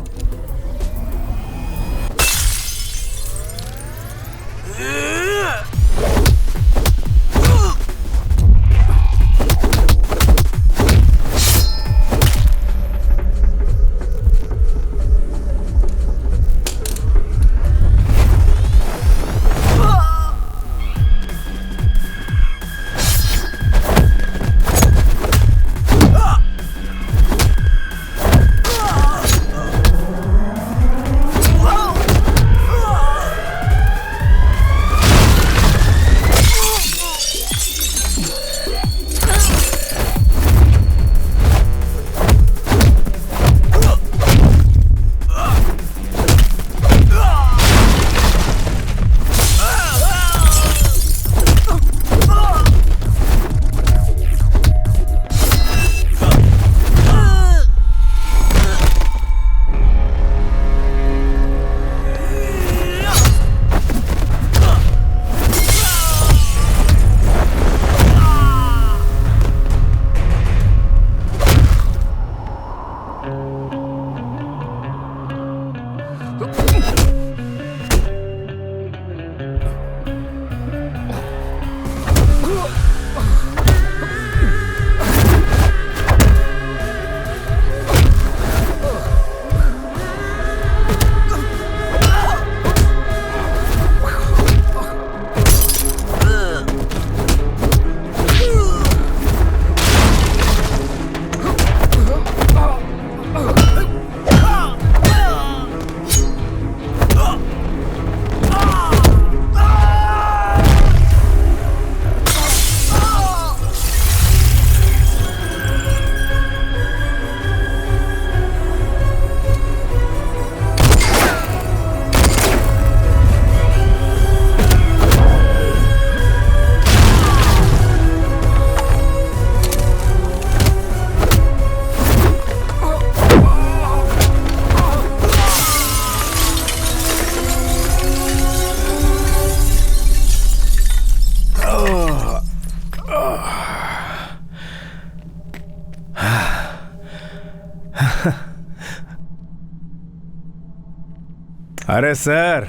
अरे सर,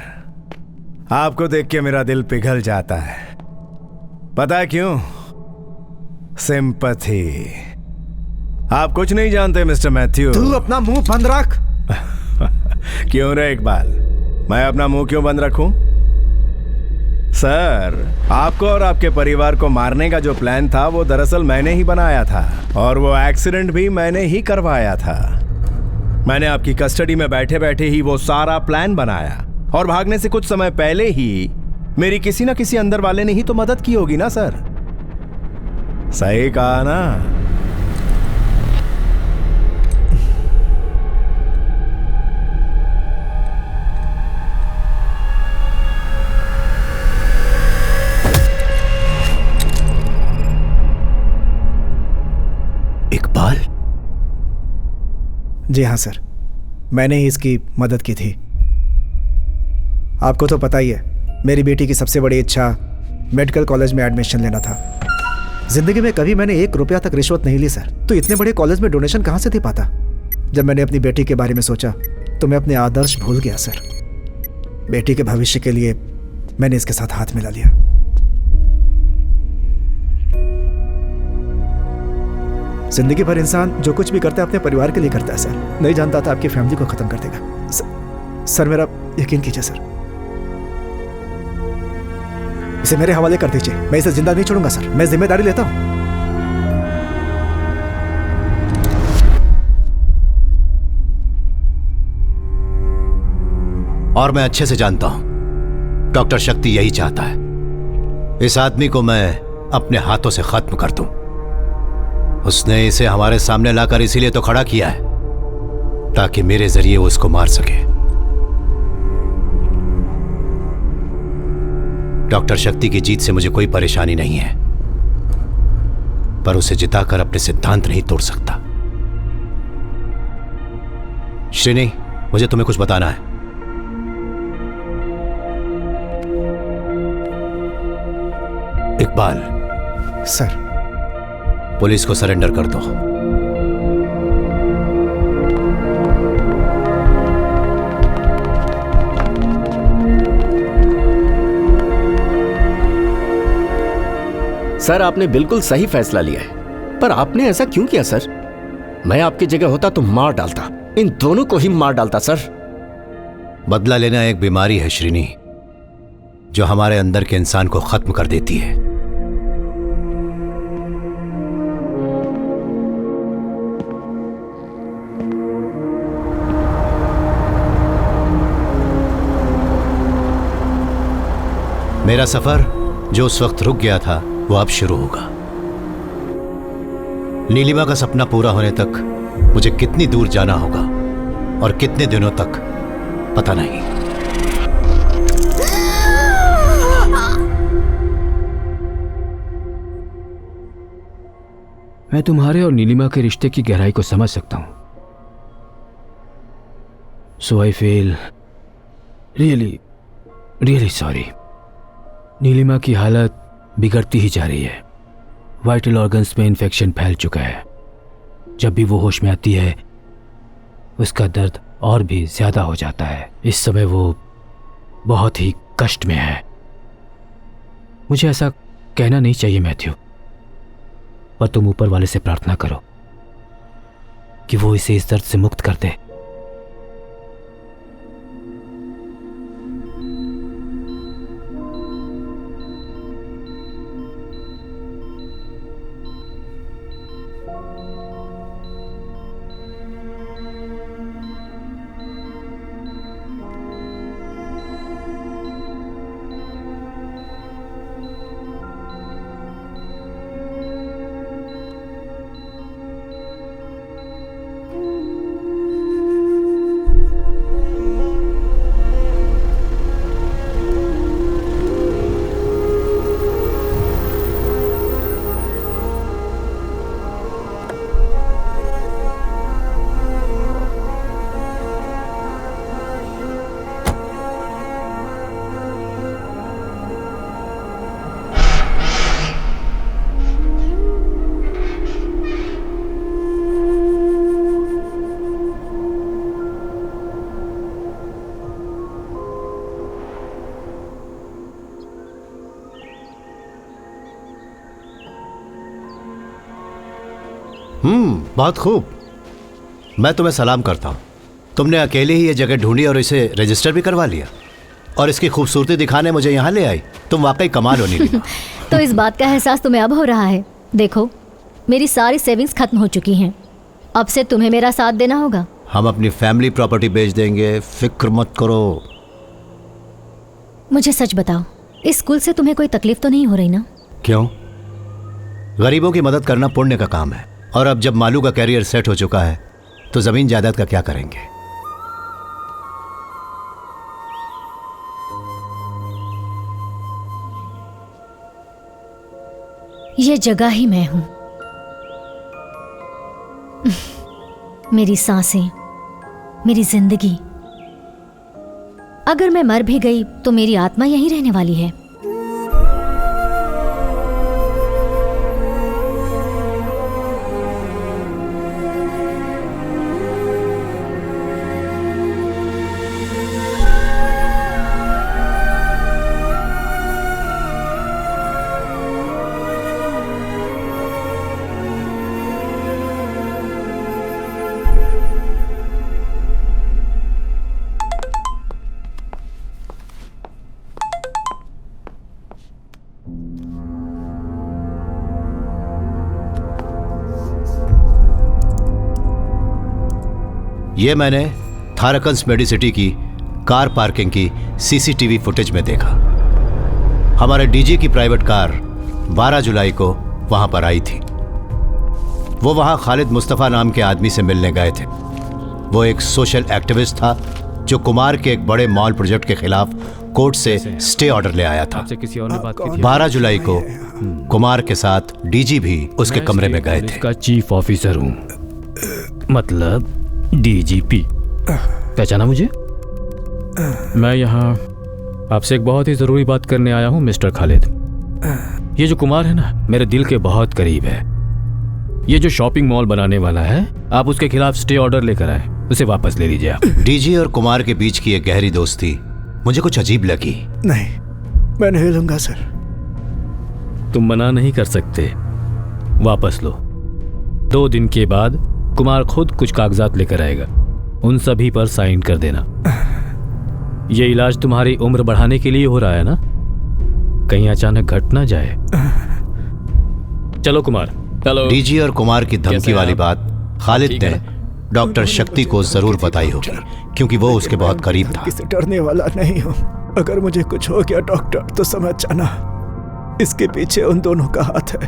आपको देख के मेरा दिल पिघल जाता है। पता है क्यों? सिंपैथी। आप कुछ नहीं जानते मिस्टर मैथ्यू। तू अपना मुंह बंद रख। क्यों रे इकबाल, मैं अपना मुंह क्यों बंद रखूं? सर, आपको और आपके परिवार को मारने का जो प्लान था वो दरअसल मैंने ही बनाया था, और वो एक्सीडेंट भी मैंने ही करवाया था। मैंने आपकी कस्टडी में बैठे बैठे ही वो सारा प्लान बनाया, और भागने से कुछ समय पहले ही मेरी किसी ना किसी अंदर वाले ने ही तो मदद की होगी ना सर। सही कहा ना? इकबाल? जी हाँ सर, मैंने ही इसकी मदद की थी। आपको तो पता ही है, मेरी बेटी की सबसे बड़ी इच्छा मेडिकल कॉलेज में एडमिशन लेना था। जिंदगी में कभी मैंने 1 रुपया तक रिश्वत नहीं ली सर, तो इतने बड़े कॉलेज में डोनेशन कहाँ से दे पाता। जब मैंने अपनी बेटी के बारे में सोचा तो मैं अपने आदर्श भूल गया सर। बेटी के भविष्य के लिए मैंने इसके साथ हाथ मिला लिया। जिंदगी भर इंसान जो कुछ भी करता है अपने परिवार के लिए करता है सर। नहीं जानता था आपकी फैमिली को खत्म कर देगा। सर मेरा यकीन कीजिए सर, इसे मेरे हवाले कर दीजिए। मैं इसे जिंदा नहीं छोड़ूंगा सर, मैं जिम्मेदारी लेता हूं। और मैं अच्छे से जानता हूं डॉक्टर शक्ति यही चाहता है, इस आदमी को मैं अपने हाथों से खत्म कर दूं। उसने इसे हमारे सामने लाकर इसीलिए तो खड़ा किया है ताकि मेरे जरिए वो उसको मार सके। डॉक्टर शक्ति की जीत से मुझे कोई परेशानी नहीं है, पर उसे जिताकर अपने सिद्धांत नहीं तोड़ सकता। श्रीनी, मुझे तुम्हें कुछ बताना है। इकबाल सर, पुलिस को सरेंडर कर दो। सर, आपने बिल्कुल सही फैसला लिया है, पर आपने ऐसा क्यों किया सर? मैं आपकी जगह होता तो मार डालता, इन दोनों को ही मार डालता सर। बदला लेना एक बीमारी है श्रीनी, जो हमारे अंदर के इंसान को खत्म कर देती है। मेरा सफर जो उस वक्त रुक गया था वो अब शुरू होगा। नीलिमा का सपना पूरा होने तक मुझे कितनी दूर जाना होगा और कितने दिनों तक पता नहीं। मैं तुम्हारे और नीलिमा के रिश्ते की गहराई को समझ सकता हूं। So I feel really sorry. Nilima की हालत बिगड़ती ही जा रही है। वाइटल ऑर्गन्स में इन्फेक्शन फैल चुका है। जब भी वो होश में आती है उसका दर्द और भी ज्यादा हो जाता है। इस समय वो बहुत ही कष्ट में है। मुझे ऐसा कहना नहीं चाहिए मैथ्यू, पर तुम ऊपर वाले से प्रार्थना करो कि वो इसे इस दर्द से मुक्त कर दे। बहुत खूब। मैं तुम्हें सलाम करता हूँ। तुमने अकेले ही ये जगह ढूंढी और इसे रजिस्टर भी करवा लिया और इसकी खूबसूरती दिखाने मुझे यहाँ ले आई। तुम वाकई कमाल होनी लगी। तो इस बात का एहसास तुम्हें अब हो रहा है। देखो, मेरी सारी सेविंग्स खत्म हो चुकी हैं। अब से तुम्हें मेरा साथ देना होगा। हम अपनी फैमिली प्रॉपर्टी बेच देंगे, फिक्र मत करो। मुझे सच बताओ, इस स्कूल से तुम्हें कोई तकलीफ तो नहीं हो रही ना? क्यों? गरीबों की मदद करना पुण्य का काम है। और अब जब मालू का कैरियर सेट हो चुका है तो जमीन जायदाद का क्या करेंगे? ये जगह ही मैं हूं। मेरी सांसें, मेरी जिंदगी। अगर मैं मर भी गई तो मेरी आत्मा यहीं रहने वाली है। ये मैंने थारकंस मेडिसिटी की कार पार्किंग की सीसीटीवी फुटेज में देखा। हमारे डीजी की प्राइवेट कार 12 जुलाई को वहां पर आई थी। वो वहां खालिद मुस्तफ़ा नाम के आदमी से मिलने गए थे। वो एक सोशल एक्टिविस्ट था जो कुमार के एक बड़े मॉल प्रोजेक्ट के खिलाफ कोर्ट से स्टे ऑर्डर ले आया था। 12 जुलाई को कुमार के साथ डीजी भी उसके कमरे में गए थे। इसका चीफ ऑफिसर हूँ, मतलब डीजीपी। पहचाना मुझे? मैं यहाँ आपसे एक बहुत ही जरूरी बात करने आया हूँ मिस्टर खालिद। ये जो कुमार है ना, मेरे दिल के बहुत करीब है। ये जो शॉपिंग मॉल बनाने वाला है, आप उसके खिलाफ स्टे ऑर्डर लेकर आए, उसे वापस ले लीजिए आप। डीजी और कुमार के बीच की एक गहरी दोस्ती मुझे कुछ अजीब लगी। नहीं, मैं नहीं लूंगा सर। तुम मना नहीं कर सकते, वापस लो। 2 दिन के बाद कुमार खुद कुछ कागजात लेकर आएगा, उन सभी पर साइन कर देना। ये इलाज तुम्हारी उम्र बढ़ाने के लिए हो रहा है ना, कहीं अचानक घट ना जाए। चलो कुमार। चलो। डीजी और कुमार की धमकी वाली बात खालिद ने डॉक्टर शक्ति को जरूर बताई होगी, क्योंकि वो उसके बहुत करीब था। किसी डरने वाला नहीं हूँ। अगर मुझे कुछ हो गया डॉक्टर तो समझ जाना, इसके पीछे उन दोनों का हाथ है,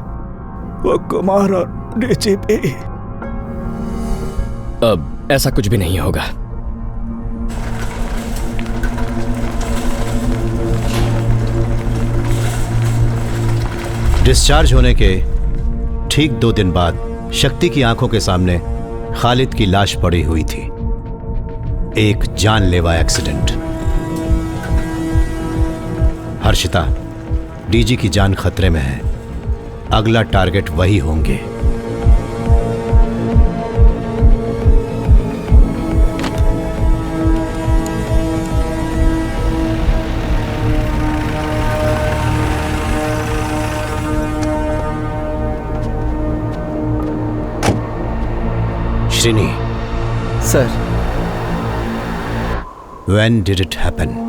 वो कुमार और डीजीपी। अब ऐसा कुछ भी नहीं होगा। डिस्चार्ज होने के ठीक 2 दिन बाद शक्ति की आंखों के सामने खालिद की लाश पड़ी हुई थी। एक जानलेवा एक्सीडेंट। हर्षिता, डीजी की जान खतरे में है। अगला टारगेट वही होंगे। Srini. Sir. When did it happen?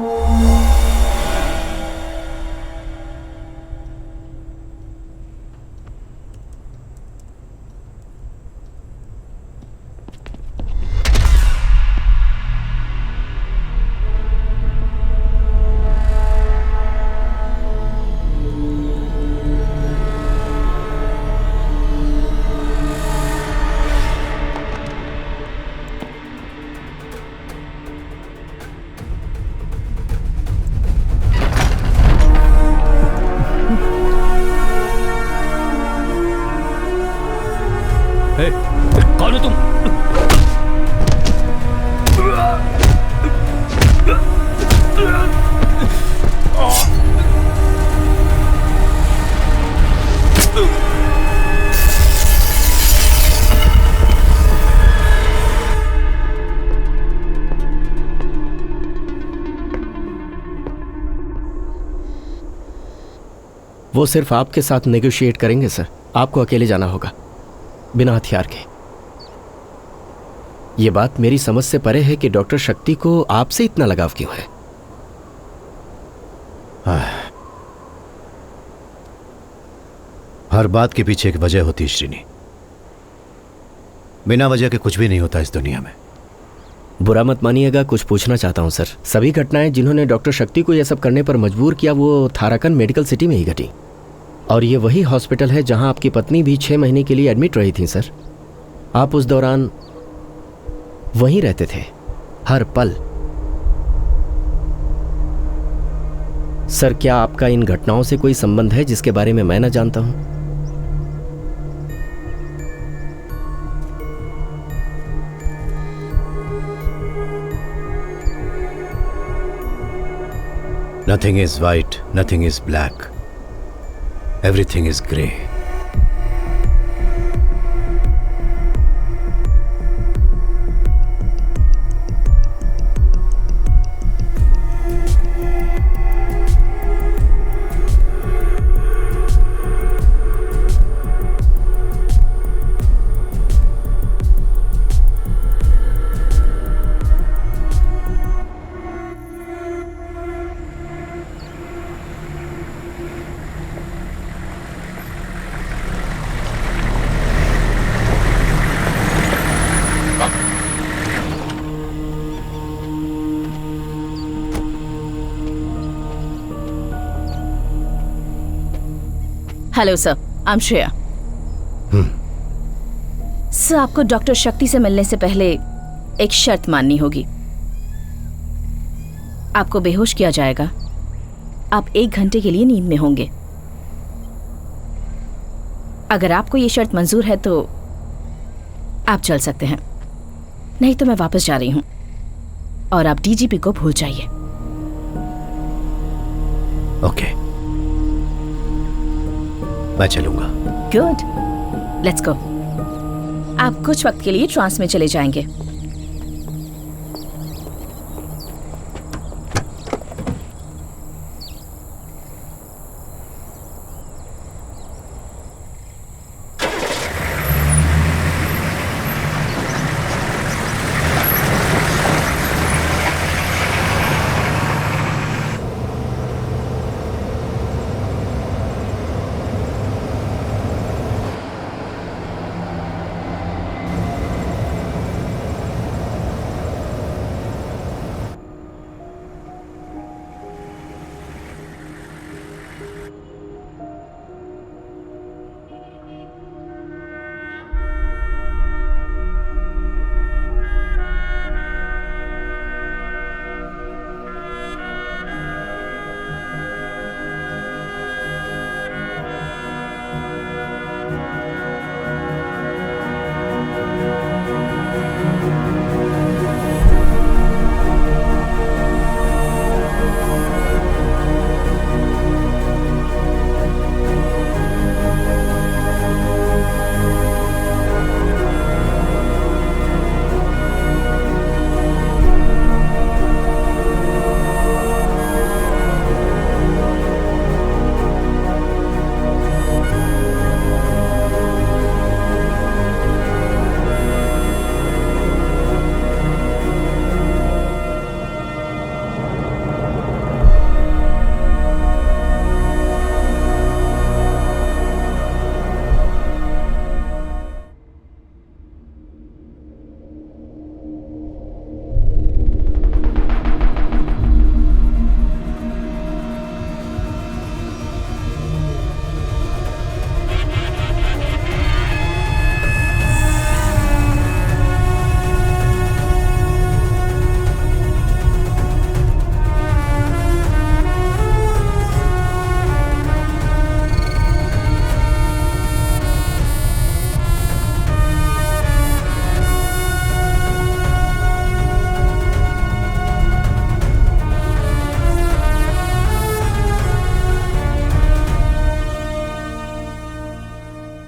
कौन हो तुम? वो सिर्फ आपके साथ नेगोशिएट करेंगे सर, आपको अकेले जाना होगा। बिना हथियार के। ये बात मेरी समझ से परे है कि डॉक्टर शक्ति को आपसे इतना लगाव क्यों है। हर बात के पीछे एक वजह होती है श्रीनी। बिना वजह के कुछ भी नहीं होता इस दुनिया में। बुरा मत मानिएगा, कुछ पूछना चाहता हूं सर। सभी घटनाएं जिन्होंने डॉक्टर शक्ति को यह सब करने पर मजबूर किया वो थाराकन मेडिकल सिटी में ही घटी, और ये वही हॉस्पिटल है जहां आपकी पत्नी भी 6 महीने के लिए एडमिट रही थी सर। आप उस दौरान वहीं रहते थे हर पल। सर, क्या आपका इन घटनाओं से कोई संबंध है जिसके बारे में मैं न जानता हूं? Nothing is white, nothing is black. Everything is grey. Hello sir, I am Shreya. Sir, आपको डॉक्टर शक्ति से मिलने से पहले एक शर्त माननी होगी। आपको बेहोश किया जाएगा। आप 1 घंटे के लिए नींद में होंगे। अगर आपको ये शर्त मंजूर है तो आप चल सकते हैं, नहीं तो मैं वापस जा रही हूं और आप डीजीपी को भूल जाइए। ओके, मैं चलूंगा। Good, let's go. आप कुछ वक्त के लिए ट्रांस में चले जाएंगे।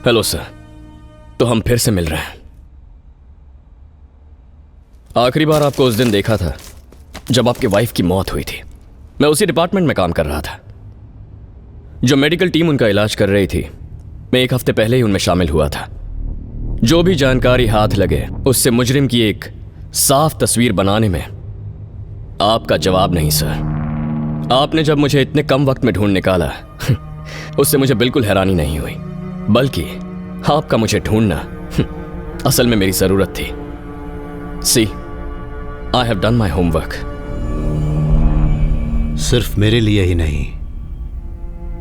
हेलो सर, तो हम फिर से मिल रहे हैं। आखिरी बार आपको उस दिन देखा था जब आपकी वाइफ की मौत हुई थी। मैं उसी डिपार्टमेंट में काम कर रहा था। जो मेडिकल टीम उनका इलाज कर रही थी, मैं 1 हफ्ते पहले ही उनमें शामिल हुआ था। जो भी जानकारी हाथ लगे उससे मुजरिम की एक साफ तस्वीर बनाने में आपका जवाब नहीं सर। आपने जब मुझे इतने कम वक्त में ढूंढ निकाला उससे मुझे बिल्कुल हैरानी नहीं हुई, बल्कि आपका मुझे ढूंढना असल में मेरी जरूरत थी। See, I have done my homework. सिर्फ मेरे लिए ही नहीं,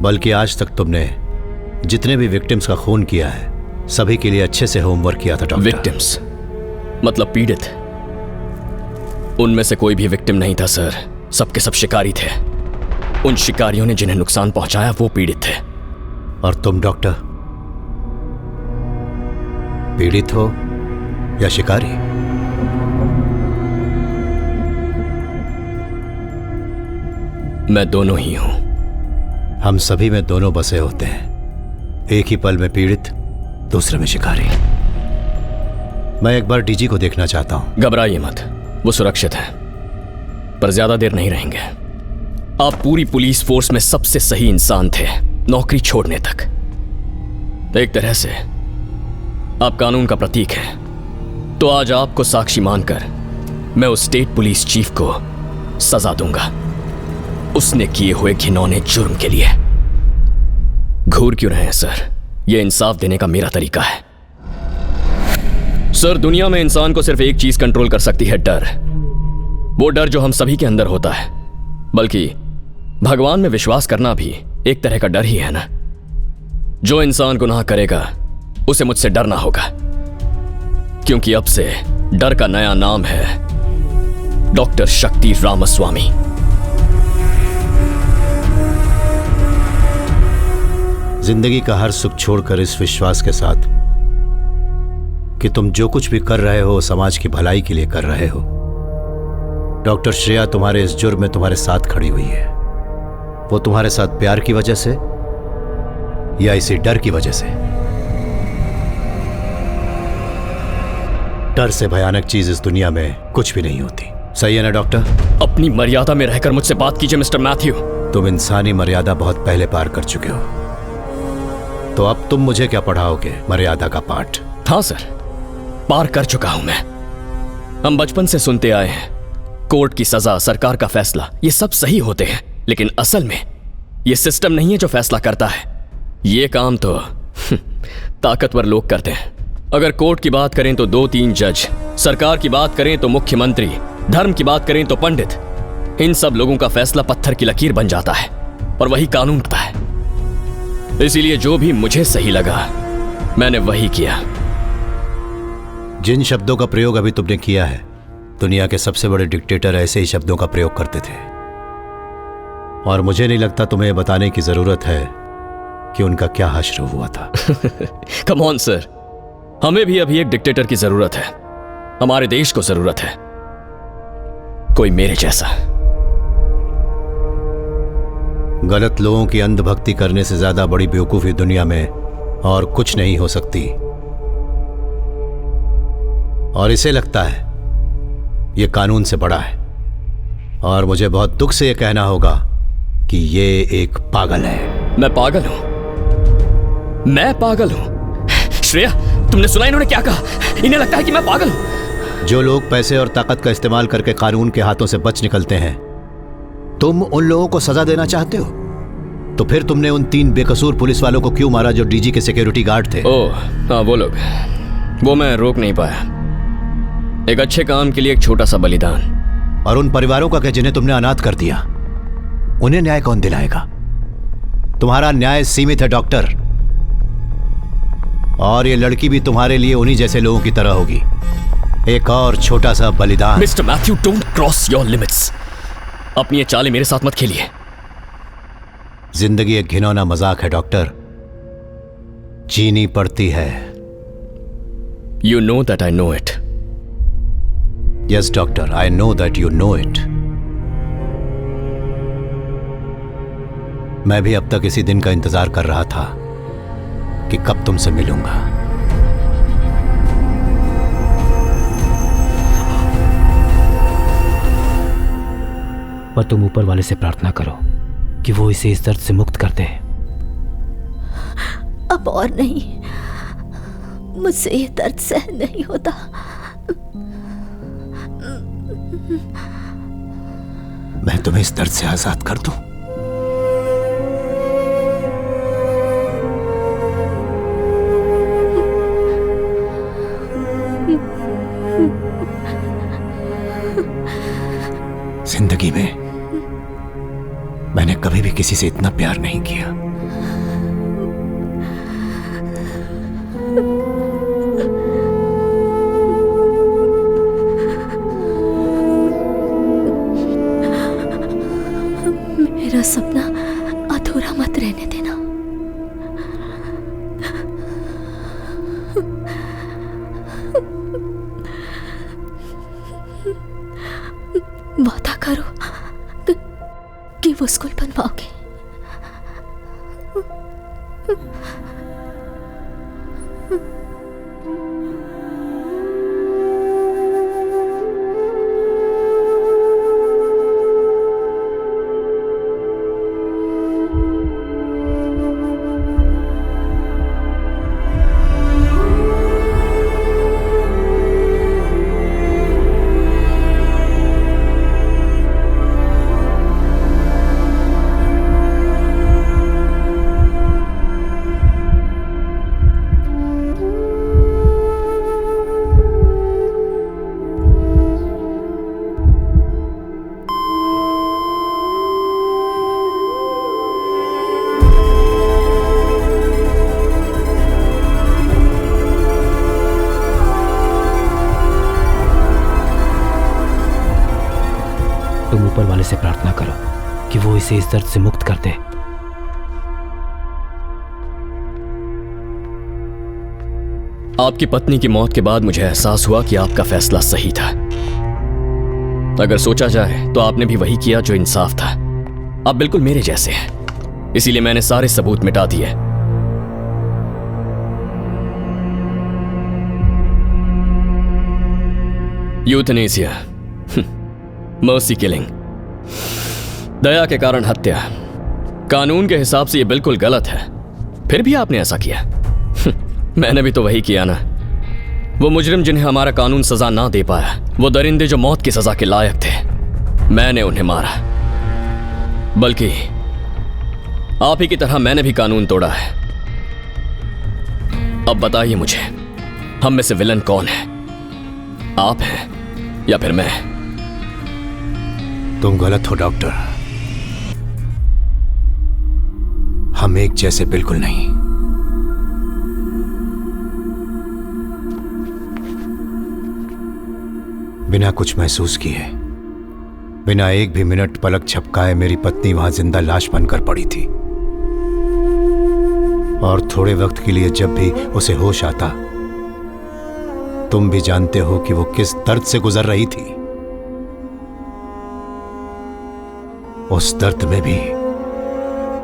बल्कि आज तक तुमने जितने भी विक्टिम्स का खून किया है सभी के लिए अच्छे से होमवर्क किया था डॉक्टर। विक्टिम्स मतलब पीड़ित? उनमें से कोई भी विक्टिम नहीं था सर, सबके सब शिकारी थे। उन शिकारियों ने जिन्हें नुकसान पहुंचाया वो पीड़ित थे। और तुम डॉक्टर पीड़ित हो या शिकारी? मैं दोनों ही हूं। हम सभी में दोनों बसे होते हैं, एक ही पल में पीड़ित, दूसरे में शिकारी। मैं एक बार डीजी को देखना चाहता हूं। घबराइए मत, वो सुरक्षित है, पर ज्यादा देर नहीं रहेंगे। आप पूरी पुलिस फोर्स में सबसे सही इंसान थे नौकरी छोड़ने तक। एक तरह से आप कानून का प्रतीक हैं। तो आज आपको साक्षी मानकर मैं उस स्टेट पुलिस चीफ को सजा दूंगा, उसने किए हुए घिनौने जुर्म के लिए। घूर क्यों रहे हैं सर? यह इंसाफ देने का मेरा तरीका है। सर, दुनिया में इंसान को सिर्फ एक चीज कंट्रोल कर सकती है, डर। वो डर जो हम सभी के अंदर होता है, बल्कि भगवान में विश्वास करना भी एक तरह का डर ही है ना। जो इंसान गुनाह करेगा उसे मुझसे डरना होगा, क्योंकि अब से डर का नया नाम है डॉक्टर शक्ति रामास्वामी। जिंदगी का हर सुख छोड़कर इस विश्वास के साथ कि तुम जो कुछ भी कर रहे हो समाज की भलाई के लिए कर रहे हो, डॉक्टर श्रेया तुम्हारे इस जुर्म में तुम्हारे साथ खड़ी हुई है। वो तुम्हारे साथ प्यार की वजह से या इसी डर की वजह से? डर से भयानक चीज इस दुनिया में कुछ भी नहीं होती। सही है ना डॉक्टर? अपनी मर्यादा में रहकर मुझसे बात कीजिए मिस्टर मैथ्यू। तुम इंसानी मर्यादा बहुत पहले पार कर चुके हो, तो अब तुम मुझे क्या पढ़ाओगे मर्यादा का पाठ? हाँ सर, पार कर चुका हूं मैं। हम बचपन से सुनते आए हैं, कोर्ट की सजा, सरकार का फैसला, ये सब सही होते हैं, लेकिन असल में ये सिस्टम नहीं है जो फैसला करता है। ये काम तो ताकतवर लोग करते हैं। अगर कोर्ट की बात करें तो 2-3 जज, सरकार की बात करें तो मुख्यमंत्री, धर्म की बात करें तो पंडित। इन सब लोगों का फैसला पत्थर की लकीर बन जाता है और वही कानून होता है। इसीलिए जो भी मुझे सही लगा मैंने वही किया। जिन शब्दों का प्रयोग अभी तुमने किया है, दुनिया के सबसे बड़े डिक्टेटर ऐसे ही शब्दों का प्रयोग करते थे, और मुझे नहीं लगता तुम्हें बताने की जरूरत है कि उनका क्या हश्र हुआ था। कम ऑन सर, हमें भी अभी एक डिक्टेटर की जरूरत है। हमारे देश को जरूरत है कोई मेरे जैसा। गलत लोगों की अंधभक्ति करने से ज्यादा बड़ी बेवकूफी दुनिया में और कुछ नहीं हो सकती, और इसे लगता है यह कानून से बड़ा है। और मुझे बहुत दुख से यह कहना होगा कि यह एक पागल है। मैं पागल हूं? मैं पागल हूं? श्रेया, तुमने सुना इन्होंने क्या कहा? इन्हें लगता है कि मैं पागल हूं। जो लोग पैसे और ताकत का इस्तेमाल करके कानून के हाथों से बच निकलते हैं, तुम उन लोगों को सजा देना चाहते हो? तो फिर तुमने उन 3 बेकसूर पुलिस वालों को क्यों मारा जो डीजी के सिक्योरिटी गार्ड थे? ओह हाँ, वो लोग, वो मैं रोक नहीं पाया। एक अच्छे काम के लिए एक छोटा सा बलिदान। और उन परिवारों का क्या जिन्हें तुमने अनाथ कर दिया? उन्हें न्याय कौन दिलाएगा? तुम्हारा न्याय सीमित है डॉक्टर, और ये लड़की भी तुम्हारे लिए उन्हीं जैसे लोगों की तरह होगी। एक और छोटा सा बलिदान। Mister Matthew, don't cross your limits. अपनी ये चालें मेरे साथ मत खेलिए। जिंदगी एक घिनौना मजाक है डॉक्टर, जीनी पड़ती है। You know that I know it. Yes, doctor, I know that you know it. मैं भी अब तक इसी दिन का इंतजार कर रहा था कि कब तुमसे मिलूंगा। पर तुम ऊपर वाले से प्रार्थना करो कि वो इसे इस दर्द से मुक्त कर दे। अब और नहीं, मुझसे ये दर्द सहन नहीं होता। मैं तुम्हें इस दर्द से आजाद कर दूं? जिंदगी में मैंने कभी भी किसी से इतना प्यार नहीं किया। मेरा सपना अधूरा मत रहने देना। वादा करो कि वो स्कूल बनवाओगे। तुम ऊपर वाले से प्रार्थना करो कि वो इसे इस दर्द से मुक्त कर दे। आपकी पत्नी की मौत के बाद मुझे एहसास हुआ कि आपका फैसला सही था। अगर सोचा जाए तो आपने भी वही किया जो इंसाफ था। आप बिल्कुल मेरे जैसे हैं, इसीलिए मैंने सारे सबूत मिटा दिए। यूथनेसिया, मर्सी किलिंग, दया के कारण हत्या, कानून के हिसाब से यह बिल्कुल गलत है, फिर भी आपने ऐसा किया। मैंने भी तो वही किया ना। वो मुजरिम जिन्हें हमारा कानून सजा ना दे पाया, वो दरिंदे जो मौत की सजा के लायक थे, मैंने उन्हें मारा। बल्कि आप ही की तरह मैंने भी कानून तोड़ा है। अब बताइए मुझे, हम में से विलन कौन है? आप हैं या फिर मैं? तुम गलत हो डॉक्टर। हम एक जैसे बिल्कुल नहीं। बिना कुछ महसूस किए, बिना एक भी मिनट पलक झपकाए मेरी पत्नी वहां जिंदा लाश बनकर पड़ी थी। और थोड़े वक्त के लिए जब भी उसे होश आता, तुम भी जानते हो कि वो किस दर्द से गुजर रही थी। उस दर्द में भी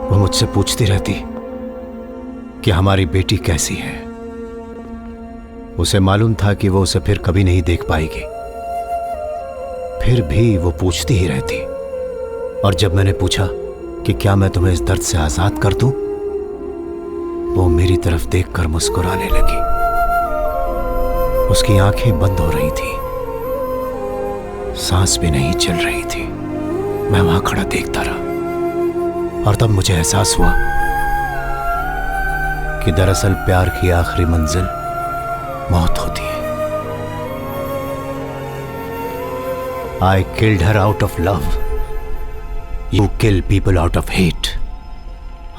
वो मुझसे पूछती रहती कि हमारी बेटी कैसी है। उसे मालूम था कि वो उसे फिर कभी नहीं देख पाएगी, फिर भी वो पूछती ही रहती। और जब मैंने पूछा कि क्या मैं तुम्हें इस दर्द से आजाद कर दूं, वो मेरी तरफ देखकर मुस्कुराने लगी। उसकी आंखें बंद हो रही थी, सांस भी नहीं चल रही थी। मैं वहां खड़ा देखता रहा और तब मुझे एहसास हुआ कि दरअसल प्यार की आखिरी मंजिल मौत होती है। I killed her out of love. You kill people out of hate.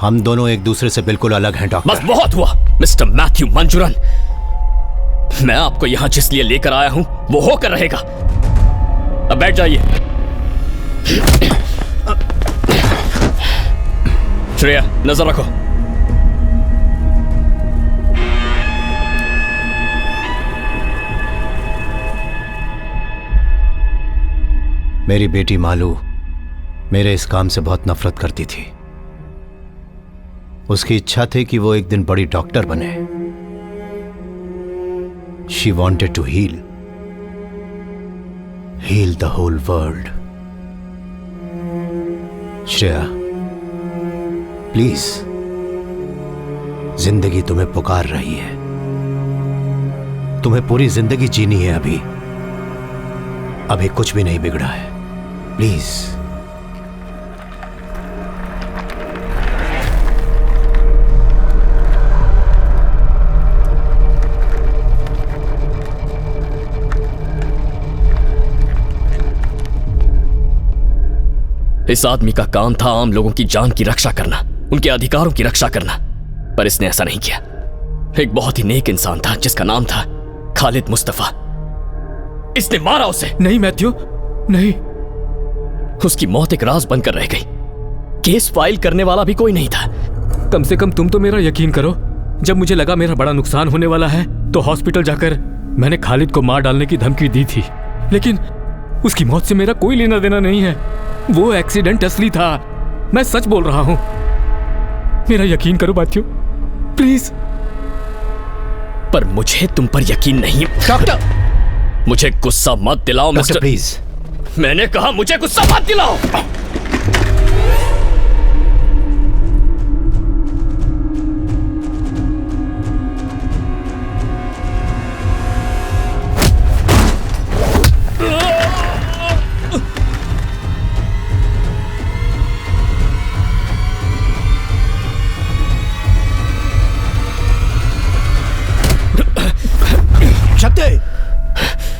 हम दोनों एक दूसरे से बिल्कुल अलग हैं डॉक्टर। बस बहुत हुआ मिस्टर मैथ्यू मंजूरन। मैं आपको यहां जिस लिए लेकर आया हूं वो होकर रहेगा। अब बैठ जाइए। श्रेया, नजर रखो। मेरी बेटी मालू मेरे इस काम से बहुत नफरत करती थी। उसकी इच्छा थी कि वो एक दिन बड़ी डॉक्टर बने। She wanted to heal the whole world. Shreya, please, जिंदगी तुम्हें पुकार रही है। तुम्हें पूरी जिंदगी जीनी है अभी। अभी कुछ भी नहीं बिगड़ा है। प्लीज। इस आदमी का काम था आम लोगों की जान की रक्षा करना, उनके अधिकारों की रक्षा करना, पर इसने ऐसा नहीं किया। एक बहुत ही नेक इंसान था जिसका नाम था खालिद मुस्तफा। इसने मारा उसे। नहीं मैथ्यू, नहीं। उसकी मौत एक राज बनकर रह गई। केस फाइल करने वाला भी कोई नहीं था। कम से कम तुम तो मेरा यकीन करो। जब मुझे लगा मेरा बड़ा नुकसान होने वाला है तो हॉस्पिटल जाकर मैंने खालिद को मार डालने की धमकी दी थी, लेकिन उसकी मौत से मेरा कोई लेना देना नहीं है। वो एक्सीडेंट असली था। मैं सच बोल रहा हूं। मेरा यकीन करो मैथ्यू, प्लीज। पर मुझे तुम पर यकीन नहीं। डॉक्टर, मुझे गुस्सा मत दिलाओ मिस्टर। प्लीज। मैंने कहा मुझे गुस्सा मत दिलाओ।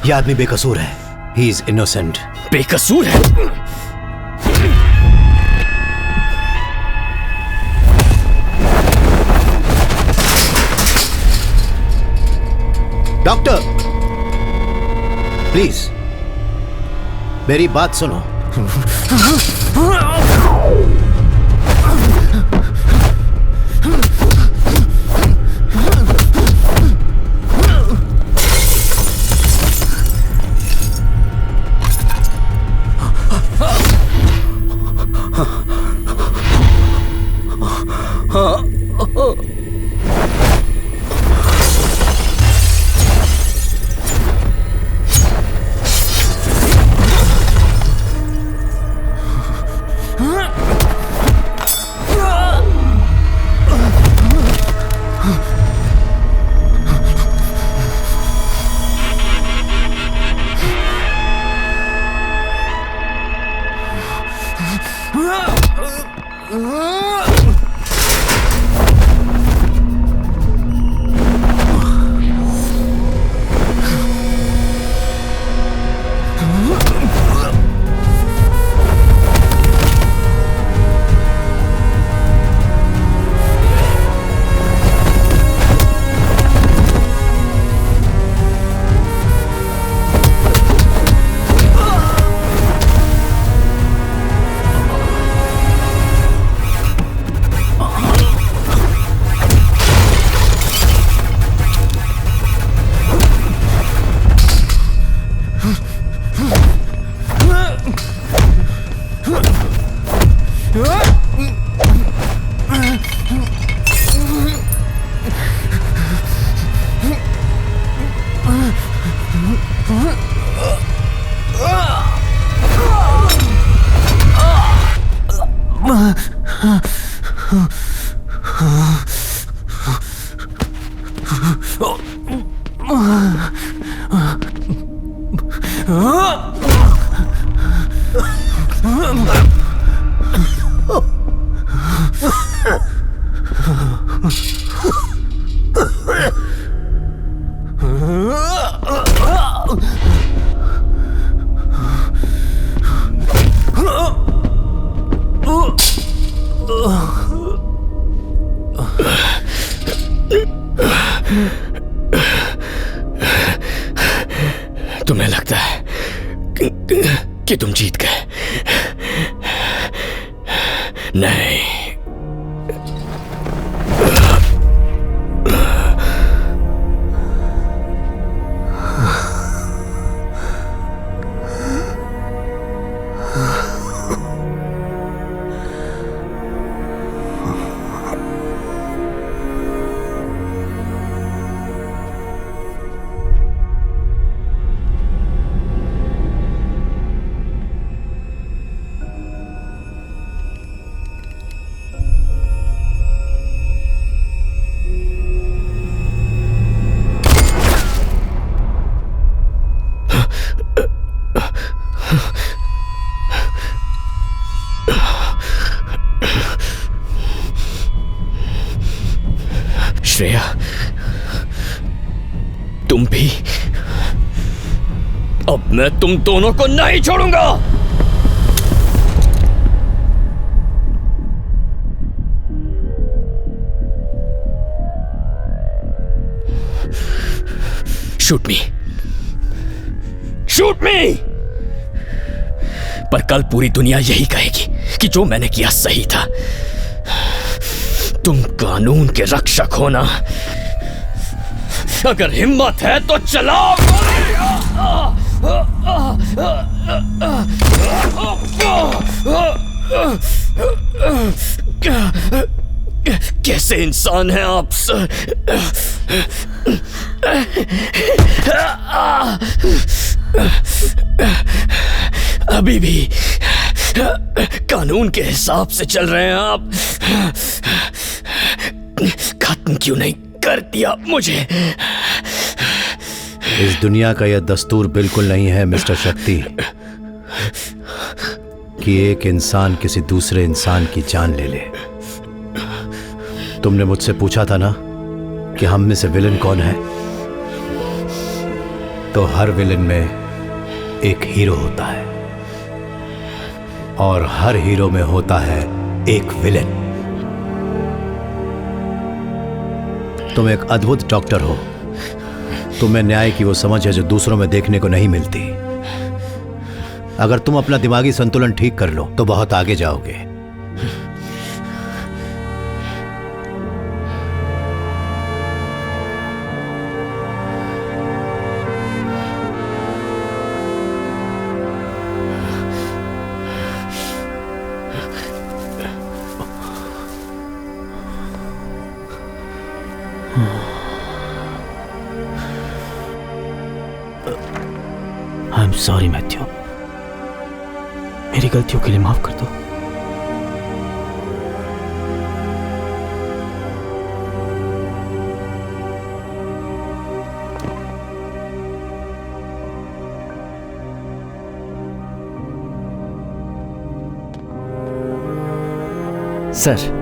यह आदमी बेकसूर है। He is innocent. बेकसूर है? डॉक्टर प्लीज मेरी बात सुनो। तुम्हें लगता है कि तुम जीत गए? नहीं। श्रेया, तुम भी। अब मैं तुम दोनों को नहीं छोड़ूंगा। शूट मी, शूट मी। पर कल पूरी दुनिया यही कहेगी कि जो मैंने किया सही था। तुम कानून के रक्षक हो ना? अगर हिम्मत है तो चलाओ। कैसे इंसान हैं आप सर? अभी भी कानून के हिसाब से चल रहे हैं आप। खत्म क्यों नहीं कर दिया मुझे? इस दुनिया का यह दस्तूर बिल्कुल नहीं है मिस्टर शक्ति कि एक इंसान किसी दूसरे इंसान की जान ले ले। तुमने मुझसे पूछा था ना कि हम में से विलन कौन है, तो हर विलन में एक हीरो होता है और हर हीरो में होता है एक विलन। तुम एक अद्भुत डॉक्टर हो। तुम्हें न्याय की वो समझ है जो दूसरों में देखने को नहीं मिलती। अगर तुम अपना दिमागी संतुलन ठीक कर लो तो बहुत आगे जाओगे। आई एम सॉरी मैथ्यू, मेरी गलतियों के लिए माफ कर दो। सर,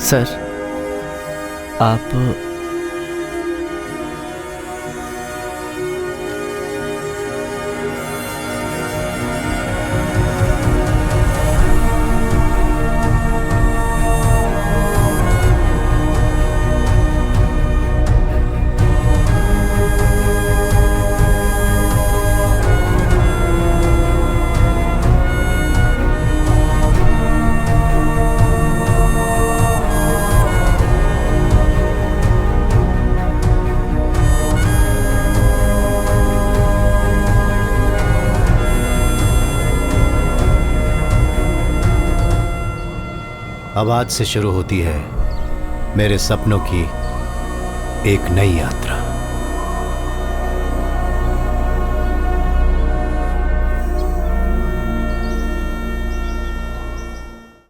सर आप अब आज से शुरू होती है मेरे सपनों की एक नई यात्रा।